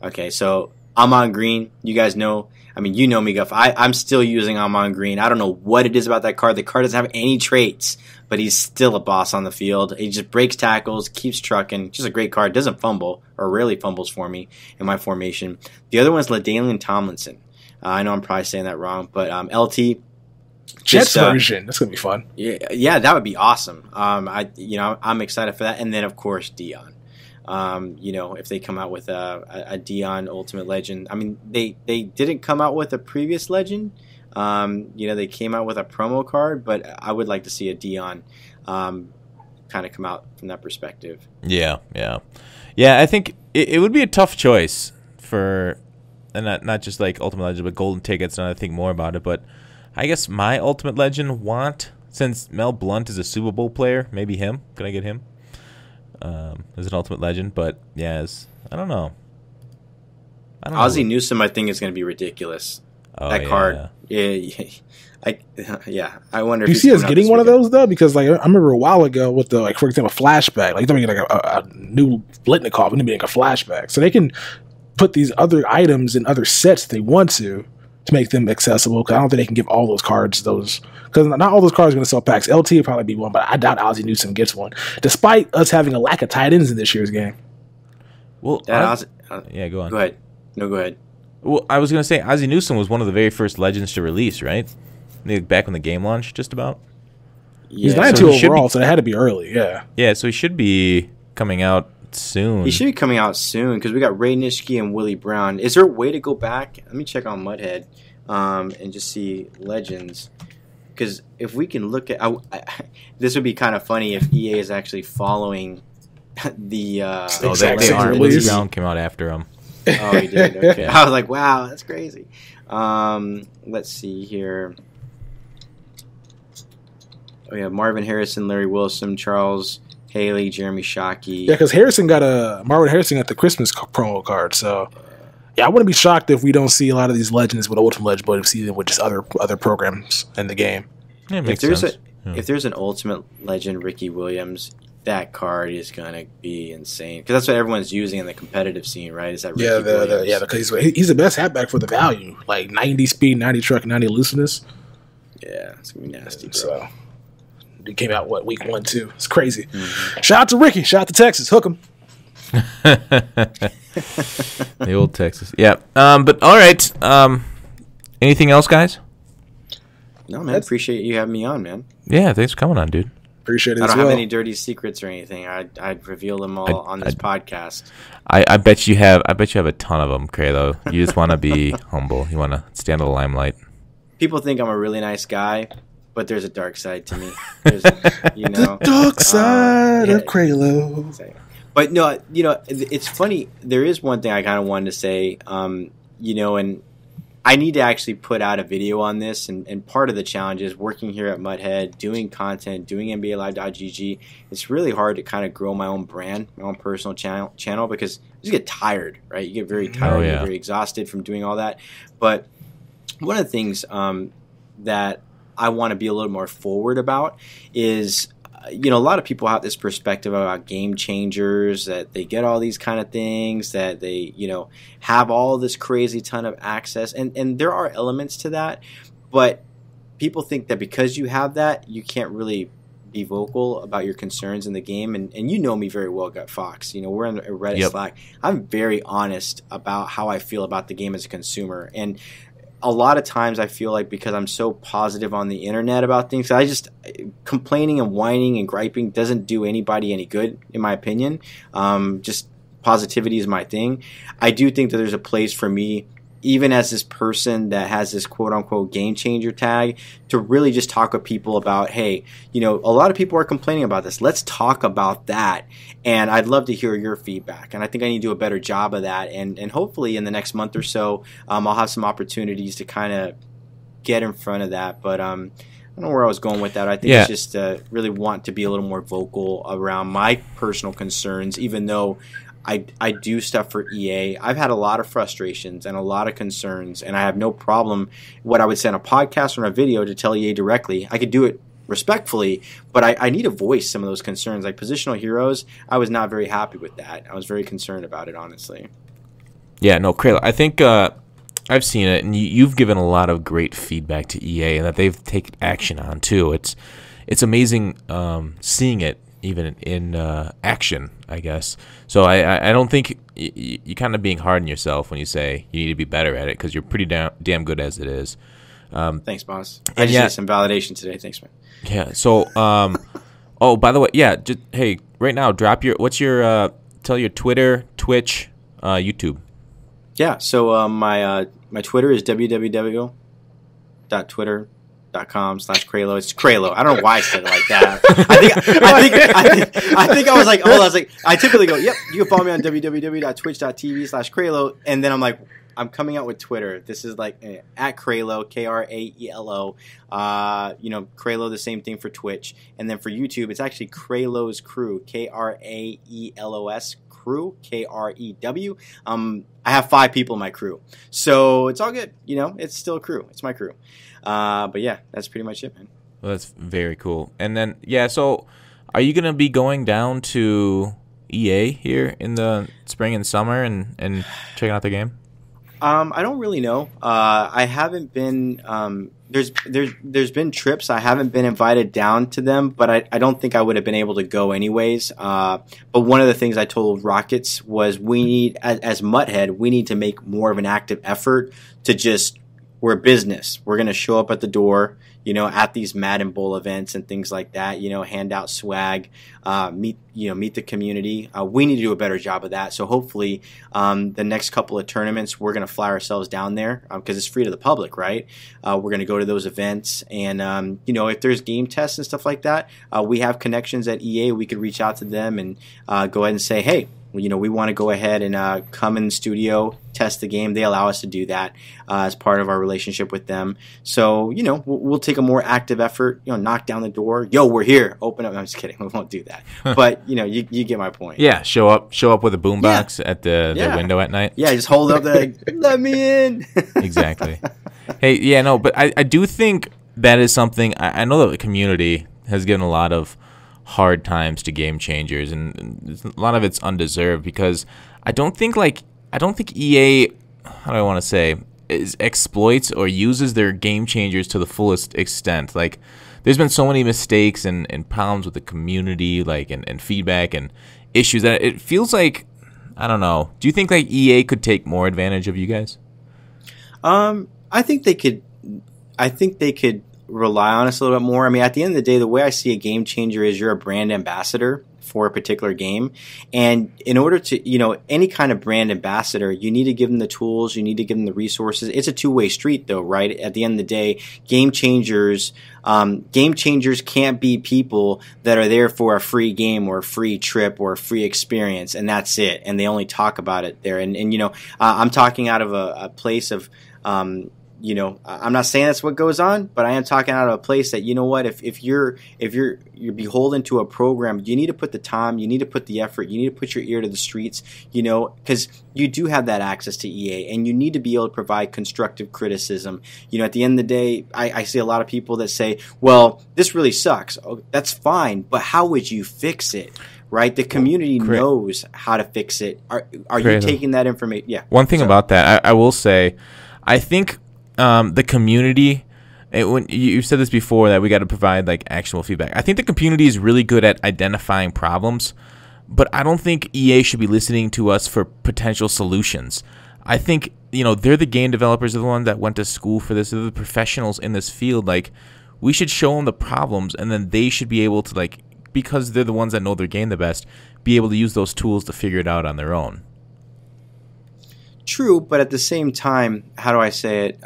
Okay, so Amon Green, you guys know. I mean, you know me, Guff. I'm still using Amon Green. I don't know what it is about that card. The card doesn't have any traits, but he's still a boss on the field. He just breaks tackles, keeps trucking. Just a great card. Doesn't fumble, or rarely fumbles for me in my formation. The other one is LaDainian Tomlinson. I know I'm probably saying that wrong, but LT. Jets version. That's gonna be fun. Yeah, that would be awesome. I'm excited for that. And then, of course, Dion. If they come out with a Dion Ultimate Legend. I mean, they didn't come out with a previous Legend. They came out with a promo card, but I would like to see a Dion kind of come out from that perspective. Yeah. I think it would be a tough choice for, and not just like Ultimate Legend, but Golden Tickets, and I think more about it, but I guess my Ultimate Legend since Mel Blount is a Super Bowl player, maybe him. Can I get him? As an Ultimate Legend, but I don't know. Ozzie Newsome, I think, is going to be ridiculous. That card, I wonder. Do you see us getting one of those though? Because I remember a while ago with the for example, Flashback. They're getting a new Blitnikov and being a Flashback, so they can put these other items in other sets if they want to make them accessible. Because I don't think they can give all those cards because not all those cards are going to sell packs. LT will probably be one, but I doubt Ozzie Newsome gets one, despite us having a lack of tight ends in this year's game. Well, go on. Go ahead. No, go ahead. Well, I was going to say Ozzie Newsome was one of the very first Legends to release, right? Back when the game launched, just about. He's 92 overall, so it had to be early. Yeah. Yeah, so he should be coming out soon. He should be coming out soon because we got Ray Nitschke and Willie Brown. Is there a way to go back? Let me check on Mudhead and just see Legends. Because if we can look at... this would be kind of funny if EA is actually following the... they are. Willie Brown came out after him. Oh, he did? Okay. I was like, wow, that's crazy. Let's see here. Oh, yeah, Marvin Harrison, Larry Wilson, Charles Haley, Jeremy Shockey. Yeah, because Marvin Harrison got the Christmas promo card, so... Yeah, I wouldn't be shocked if we don't see a lot of these Legends with Ultimate Legend, but we see them with just other programs in the game. Yeah, makes sense. If there's an Ultimate Legend Ricky Williams, that card is gonna be insane because that's what everyone's using in the competitive scene, right? Is that Ricky Williams? Because he's the best halfback for the value, like 90 speed, 90 truck, 90 looseness. Yeah, it's gonna be nasty. Bro. So he came out week 1, 2. It's crazy. Mm-hmm. Shout out to Ricky. Shout out to Texas. Hook him. The old Texas. Yeah. But all right. Anything else, guys? No, man. I appreciate you having me on, man. Yeah, thanks for coming on, dude. Appreciate it. I don't have any dirty secrets or anything. I'd reveal them all on this podcast. I bet you have. I bet you have a ton of them, Kraelo. You just want to be humble. You want to stand in the limelight. People think I'm a really nice guy, but there's a dark side to me. There's, the dark side of Kraelo. But no, it's funny. There is one thing I kind of wanted to say, and I need to actually put out a video on this. And part of the challenge is working here at Mudhead, doing content, doing NBALive.gg. It's really hard to kind of grow my own brand, my own personal channel because you just get tired, right? You get very tired, you get very exhausted from doing all that. But one of the things that I want to be a little more forward about is a lot of people have this perspective about game changers, that they get all these kind of things, that they, have all this crazy ton of access. And there are elements to that, but people think that because you have that, you can't really be vocal about your concerns in the game. And you know me very well, Gut Fox. We're in a Reddit Slack. I'm very honest about how I feel about the game as a consumer. And a lot of times I feel like because I'm so positive on the internet about things, complaining and whining and griping doesn't do anybody any good, in my opinion. Just positivity is my thing. I do think that there's a place for me, even as this person that has this quote unquote game changer tag, to really just talk with people about, hey, a lot of people are complaining about this. Let's talk about that. And I'd love to hear your feedback. And I think I need to do a better job of that. And hopefully in the next month or so, I'll have some opportunities to kind of get in front of that. But I don't know where I was going with that. I think it's just really want to be a little more vocal around my personal concerns, even though I do stuff for EA. I've had a lot of frustrations and a lot of concerns, and I have no problem what I would say on a podcast or a video to tell EA directly. I could do it respectfully, but I need to voice some of those concerns. Like Positional Heroes, I was not very happy with that. I was very concerned about it, honestly. Yeah, no, Kraelo, I think I've seen it, and you've given a lot of great feedback to EA, and that they've taken action on too. It's amazing seeing it even in action, I guess. So I don't think you're kind of being hard on yourself when you say you need to be better at it, because you're pretty damn good as it is. Thanks, boss. I just need some validation today. Thanks, man. Yeah. So, oh, by the way, yeah. Just, hey, right now, tell your Twitter, Twitch, YouTube. Yeah. So my Twitter is www.twitter.com/Kraelo. It's Kraelo. I don't know why I said it like that. I think I was like, hold on. I was like, I typically go, yep. You can follow me on www.twitch.tv/Kraelo, and then I'm like, I'm coming out with Twitter. This is like at Kraelo, Kraelo. Kraelo, the same thing for Twitch. And then for YouTube, it's actually Kraelo's Crew, Kraelos Crew, Krew. I have 5 people in my crew. So it's all good. It's still a crew. It's my crew. But yeah, that's pretty much it, man. Well, that's very cool. And then, yeah, so are you going to be going down to EA here in the spring and summer and checking out the game? I don't really know. I haven't been. There's been trips. I haven't been invited down to them, but I don't think I would have been able to go anyways. But one of the things I told Rockets was we need, as Muthead, we need to make more of an active effort to we're a business. We're going to show up at the door, at these Madden Bowl events and things like that, hand out swag, meet the community. We need to do a better job of that. So hopefully, the next couple of tournaments, we're going to fly ourselves down there because it's free to the public, right? We're going to go to those events, and if there's game tests and stuff like that, we have connections at EA. We could reach out to them and go ahead and say, hey, we want to go ahead and come in the studio, test the game. They allow us to do that as part of our relationship with them. So, we'll take a more active effort, knock down the door. Yo, we're here. Open up. I'm just kidding. We won't do that. But, you get my point. Yeah, show up with a boombox at the window at night. Yeah, just hold up let me in. Exactly. Hey, yeah, no, but I do think that is something. I know that the community has given a lot of hard times to game changers, and a lot of it's undeserved because I don't think EA, how do I want to say, exploits or uses their game changers to the fullest extent. Like, there's been so many mistakes and problems with the community, and feedback and issues that it feels like, I don't know. Do you think EA could take more advantage of you guys? I think they could rely on us a little bit more. I mean, at the end of the day, the way I see a game changer is you're a brand ambassador for a particular game. And in order to, any kind of brand ambassador, you need to give them the tools, you need to give them the resources. It's a two-way street though, right? At the end of the day, game changers can't be people that are there for a free game or a free trip or a free experience, and that's it. And they only talk about it there. And I'm talking out of a place of, I'm not saying that's what goes on, but I am talking out of a place that, if you're beholden to a program, you need to put the time, you need to put the effort, you need to put your ear to the streets, because you do have that access to EA, and you need to be able to provide constructive criticism. At the end of the day, I see a lot of people that say, well, this really sucks. Oh, that's fine, but how would you fix it? Right? The community knows how to fix it. Are you taking that information? Yeah. One thing about that, I will say, I think the community, when you said this before, that we got to provide actionable feedback. I think the community is really good at identifying problems, but I don't think EA should be listening to us for potential solutions. I think they're the game developers, are the ones that went to school for this. They're the professionals in this field. We should show them the problems, and then they should be able to because they're the ones that know their game the best, be able to use those tools to figure it out on their own. True, but at the same time, how do I say it?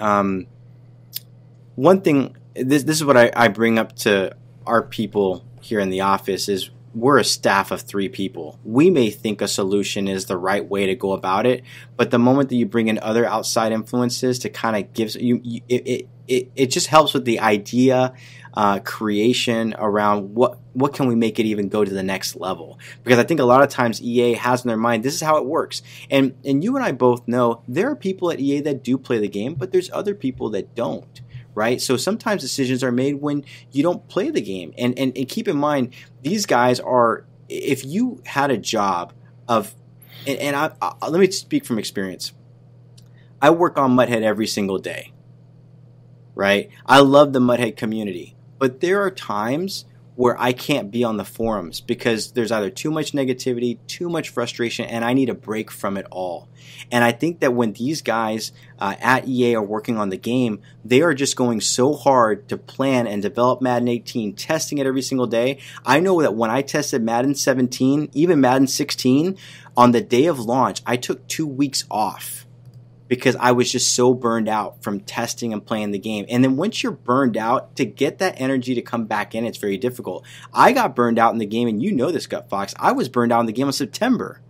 One thing, this is what I bring up to our people here in the office is we're a staff of 3 people. We may think a solution is the right way to go about it, but the moment that you bring in other outside influences to kind of give you, it just helps with the idea creation around what can we make it even go to the next level, because I think a lot of times EA has in their mind this is how it works, and you and I both know there are people at EA that do play the game, but there's other people that don't, right? So sometimes decisions are made when you don't play the game. And keep in mind, these guys are, if you had a job of, and I let me speak from experience. I work on Muthead every single day, right? I love the Muthead community, but there are times where I can't be on the forums because there's either too much negativity, too much frustration, and I need a break from it all. And I think that when these guys at EA are working on the game, they are just going so hard to plan and develop Madden 18, testing it every single day. I know that when I tested Madden 17, even Madden 16, on the day of launch, I took 2 weeks off because I was just so burned out from testing and playing the game. And then once you're burned out, to get that energy to come back in, it's very difficult. I got burned out in the game, and you know this, Gut Fox. I was burned out in the game in September.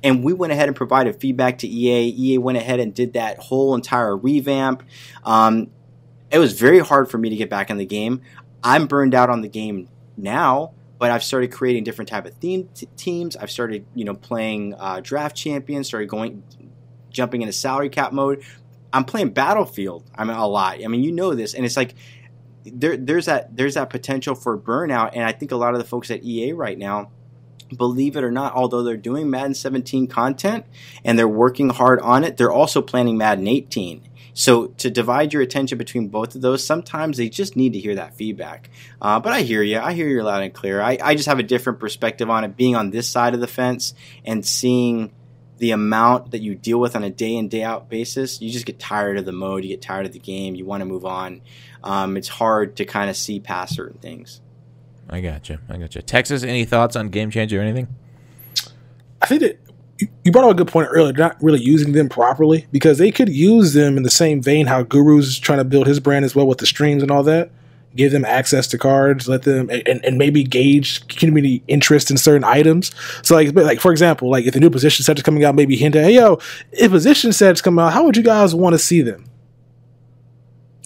And we went ahead and provided feedback to EA. EA went ahead and did that whole entire revamp. It was very hard for me to get back in the game. I'm burned out on the game now, but I've started creating different type of teams. I've started, playing draft champions, jumping into salary cap mode. I'm playing Battlefield. A lot. You know this, and it's like there's that potential for burnout. And I think a lot of the folks at EA right now, believe it or not, although they're doing Madden 17 content and they're working hard on it, they're also planning Madden 18. So to divide your attention between both of those, sometimes they just need to hear that feedback. But I hear you. I hear you loud and clear. I just have a different perspective on it, being on this side of the fence and seeing the amount that you deal with on a day in, day out basis. You just get tired of the mode. You get tired of the game. You want to move on. It's hard to kind of see past certain things. I got you. Texas, any thoughts on Game Changer or anything? I think that you brought up a good point earlier. They're not really using them properly because they could use them in the same vein how Guru's trying to build his brand as well with the streams and all that. Give them access to cards, let them and maybe gauge community interest in certain items. So like for example, like if the new position sets are coming out, maybe hint at, hey yo, if position sets come out, how would you guys want to see them?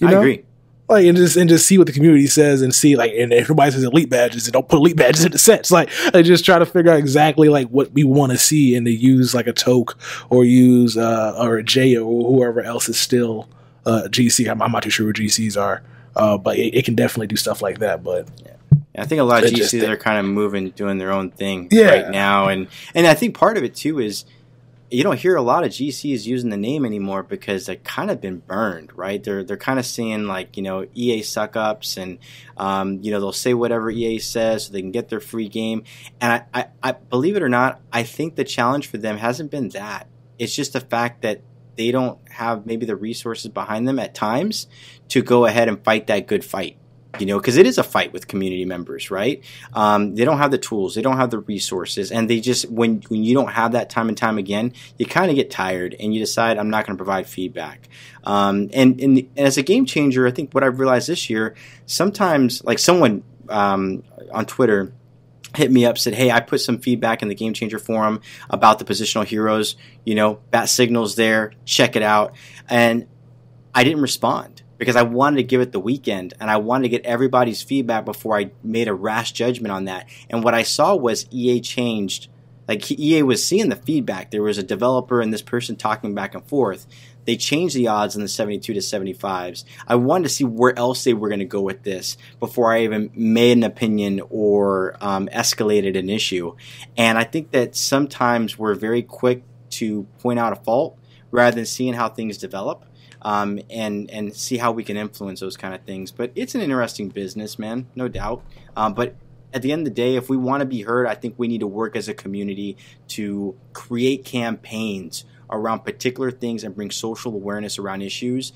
I agree. Like and just see what the community says and see like, and if everybody says elite badges, and don't put elite badges in the sets. Like I just try to figure out exactly like what we want to see, and to use like a Toke or use or a J or whoever else is still GC. I'm not too sure what GCs are. But it can definitely do stuff like that. But I think a lot of GCs are kind of doing their own thing right now, and I think part of it too is you don't hear a lot of GCs using the name anymore because they've kind of been burned, right? They're kind of seeing like EA suck ups, and they'll say whatever EA says so they can get their free game. And I believe it or not, I think the challenge for them hasn't been that. It's just the fact that they don't have maybe the resources behind them at times to go ahead and fight that good fight, because it is a fight with community members, right? They don't have the tools, they don't have the resources, and they just, when you don't have that time and time again, you kind of get tired and you decide, I'm not going to provide feedback. And as a game changer, I think what I've realized this year, sometimes like someone on Twitter hit me up, said, hey, I put some feedback in the Game Changer forum about the positional heroes, bat signals there, check it out. And I didn't respond because I wanted to give it the weekend and I wanted to get everybody's feedback before I made a rash judgment on that. And what I saw was EA changed. Like EA was seeing the feedback. There was a developer and this person talking back and forth. They changed the odds in the 72 to 75s. I wanted to see where else they were going to go with this before I even made an opinion or escalated an issue. And I think that sometimes we're very quick to point out a fault rather than seeing how things develop and see how we can influence those kind of things. But it's an interesting business, man, no doubt. But at the end of the day, if we want to be heard, I think we need to work as a community to create campaigns around particular things and bring social awareness around issues.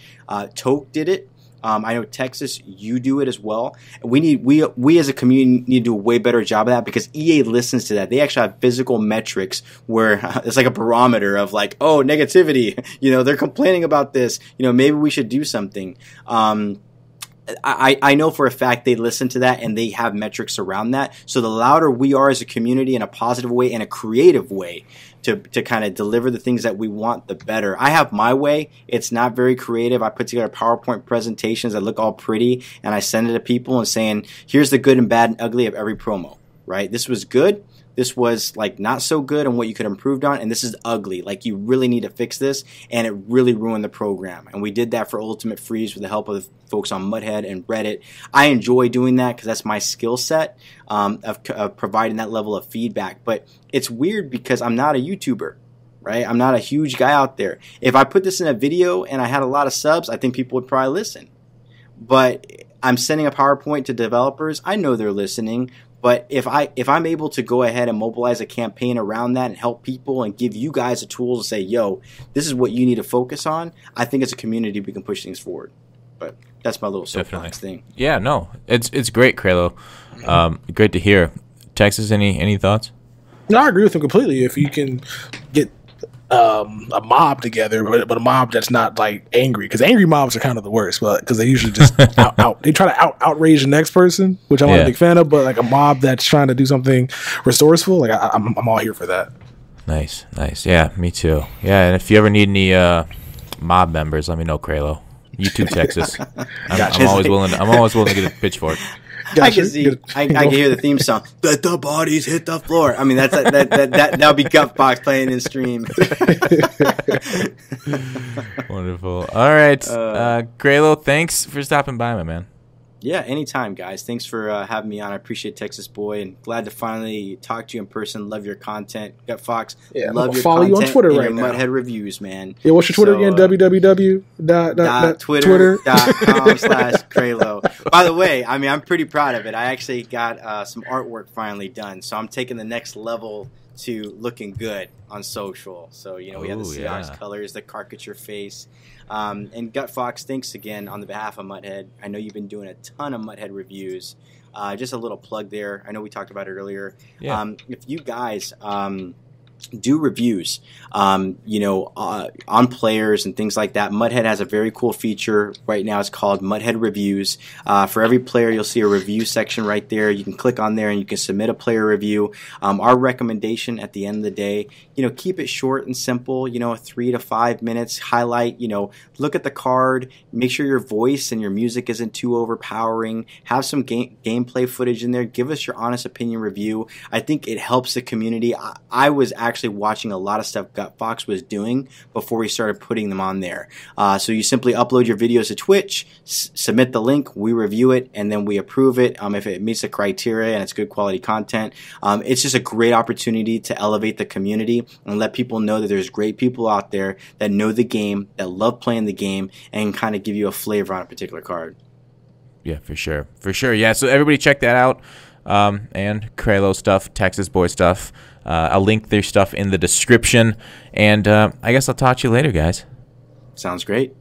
Toke did it. I know Texas, you do it as well. We as a community need to do a way better job of that because EA listens to that. They actually have physical metrics where it's like a barometer of like, oh, negativity. They're complaining about this. Maybe we should do something. I know for a fact they listen to that and they have metrics around that. So the louder we are as a community in a positive way and a creative way to kind of deliver the things that we want, the better. I have my way. It's not very creative. I put together PowerPoint presentations that look all pretty and I send it to people and saying, here's the good and bad and ugly of every promo, right? This was good. this was like not so good and what you could have improved on, and this is ugly. Like you really need to fix this, and it really ruined the program. And we did that for Ultimate Freeze with the help of the folks on Muthead and Reddit. I enjoy doing that because that's my skill set of providing that level of feedback. But it's weird because I'm not a YouTuber. Right? I'm not a huge guy out there. If I put this in a video and I had a lot of subs, I think people would probably listen. But I'm sending a PowerPoint to developers. I know they're listening. But if I'm able to go ahead and mobilize a campaign around that and help people and give you guys the tools to say, yo, this is what you need to focus on, I think as a community we can push things forward. But that's my little soapbox thing. Yeah, no, it's great, Kraelo. Great to hear. Texas, any thoughts? No, I agree with him completely. If you can get a mob together, but a mob that's not like angry, because angry mobs are kind of the worst, but because they usually just they try to outrage the next person, which I'm not a big fan of. But like a mob that's trying to do something resourceful, like I'm all here for that. Nice. Yeah, me too. Yeah, and if you ever need any mob members, let me know, Kraelo. YouTube Texas. I'm always willing to get a pitchfork. I can see. I can hear the theme song. Let the bodies hit the floor. I mean, that'll be Gutbox playing in stream. Wonderful. All right, Kraelo, thanks for stopping by, my man. Yeah, anytime, guys. Thanks for having me on. I appreciate Texas Boy, and glad to finally talk to you in person. Love your content, Gut Fox. Yeah, love your follow content you on Twitter right your now. Muthead reviews, man. Yeah, what's your Twitter again? www.twitter.com/Kraelo. By the way, I mean I'm pretty proud of it. I actually got some artwork finally done, so I'm taking the next level to looking good on social. So we have the Seahawks colors, the caricature face. And Gut Fox, thanks again on the behalf of Muthead. I know you've been doing a ton of Muthead reviews. Just a little plug there. I know we talked about it earlier. Yeah. If you guys do reviews, on players and things like that, Muthead has a very cool feature right now. It's called Muthead Reviews. For every player, you'll see a review section right there. You can click on there and you can submit a player review. Our recommendation at the end of the day, keep it short and simple, 3 to 5 minutes, highlight, look at the card, make sure your voice and your music isn't too overpowering, have some gameplay footage in there, give us your honest opinion review. I think it helps the community. I was actually watching a lot of stuff Gut Fox was doing before we started putting them on there. So you simply upload your videos to Twitch, submit the link, we review it, and then we approve it if it meets the criteria and it's good quality content. It's just a great opportunity to elevate the community and let people know that there's great people out there that know the game, that love playing the game, and kind of give you a flavor on a particular card. Yeah, for sure. Yeah, so everybody check that out. And Kraelo stuff, Texas Boy stuff. I'll link their stuff in the description. And I guess I'll talk to you later, guys. Sounds great.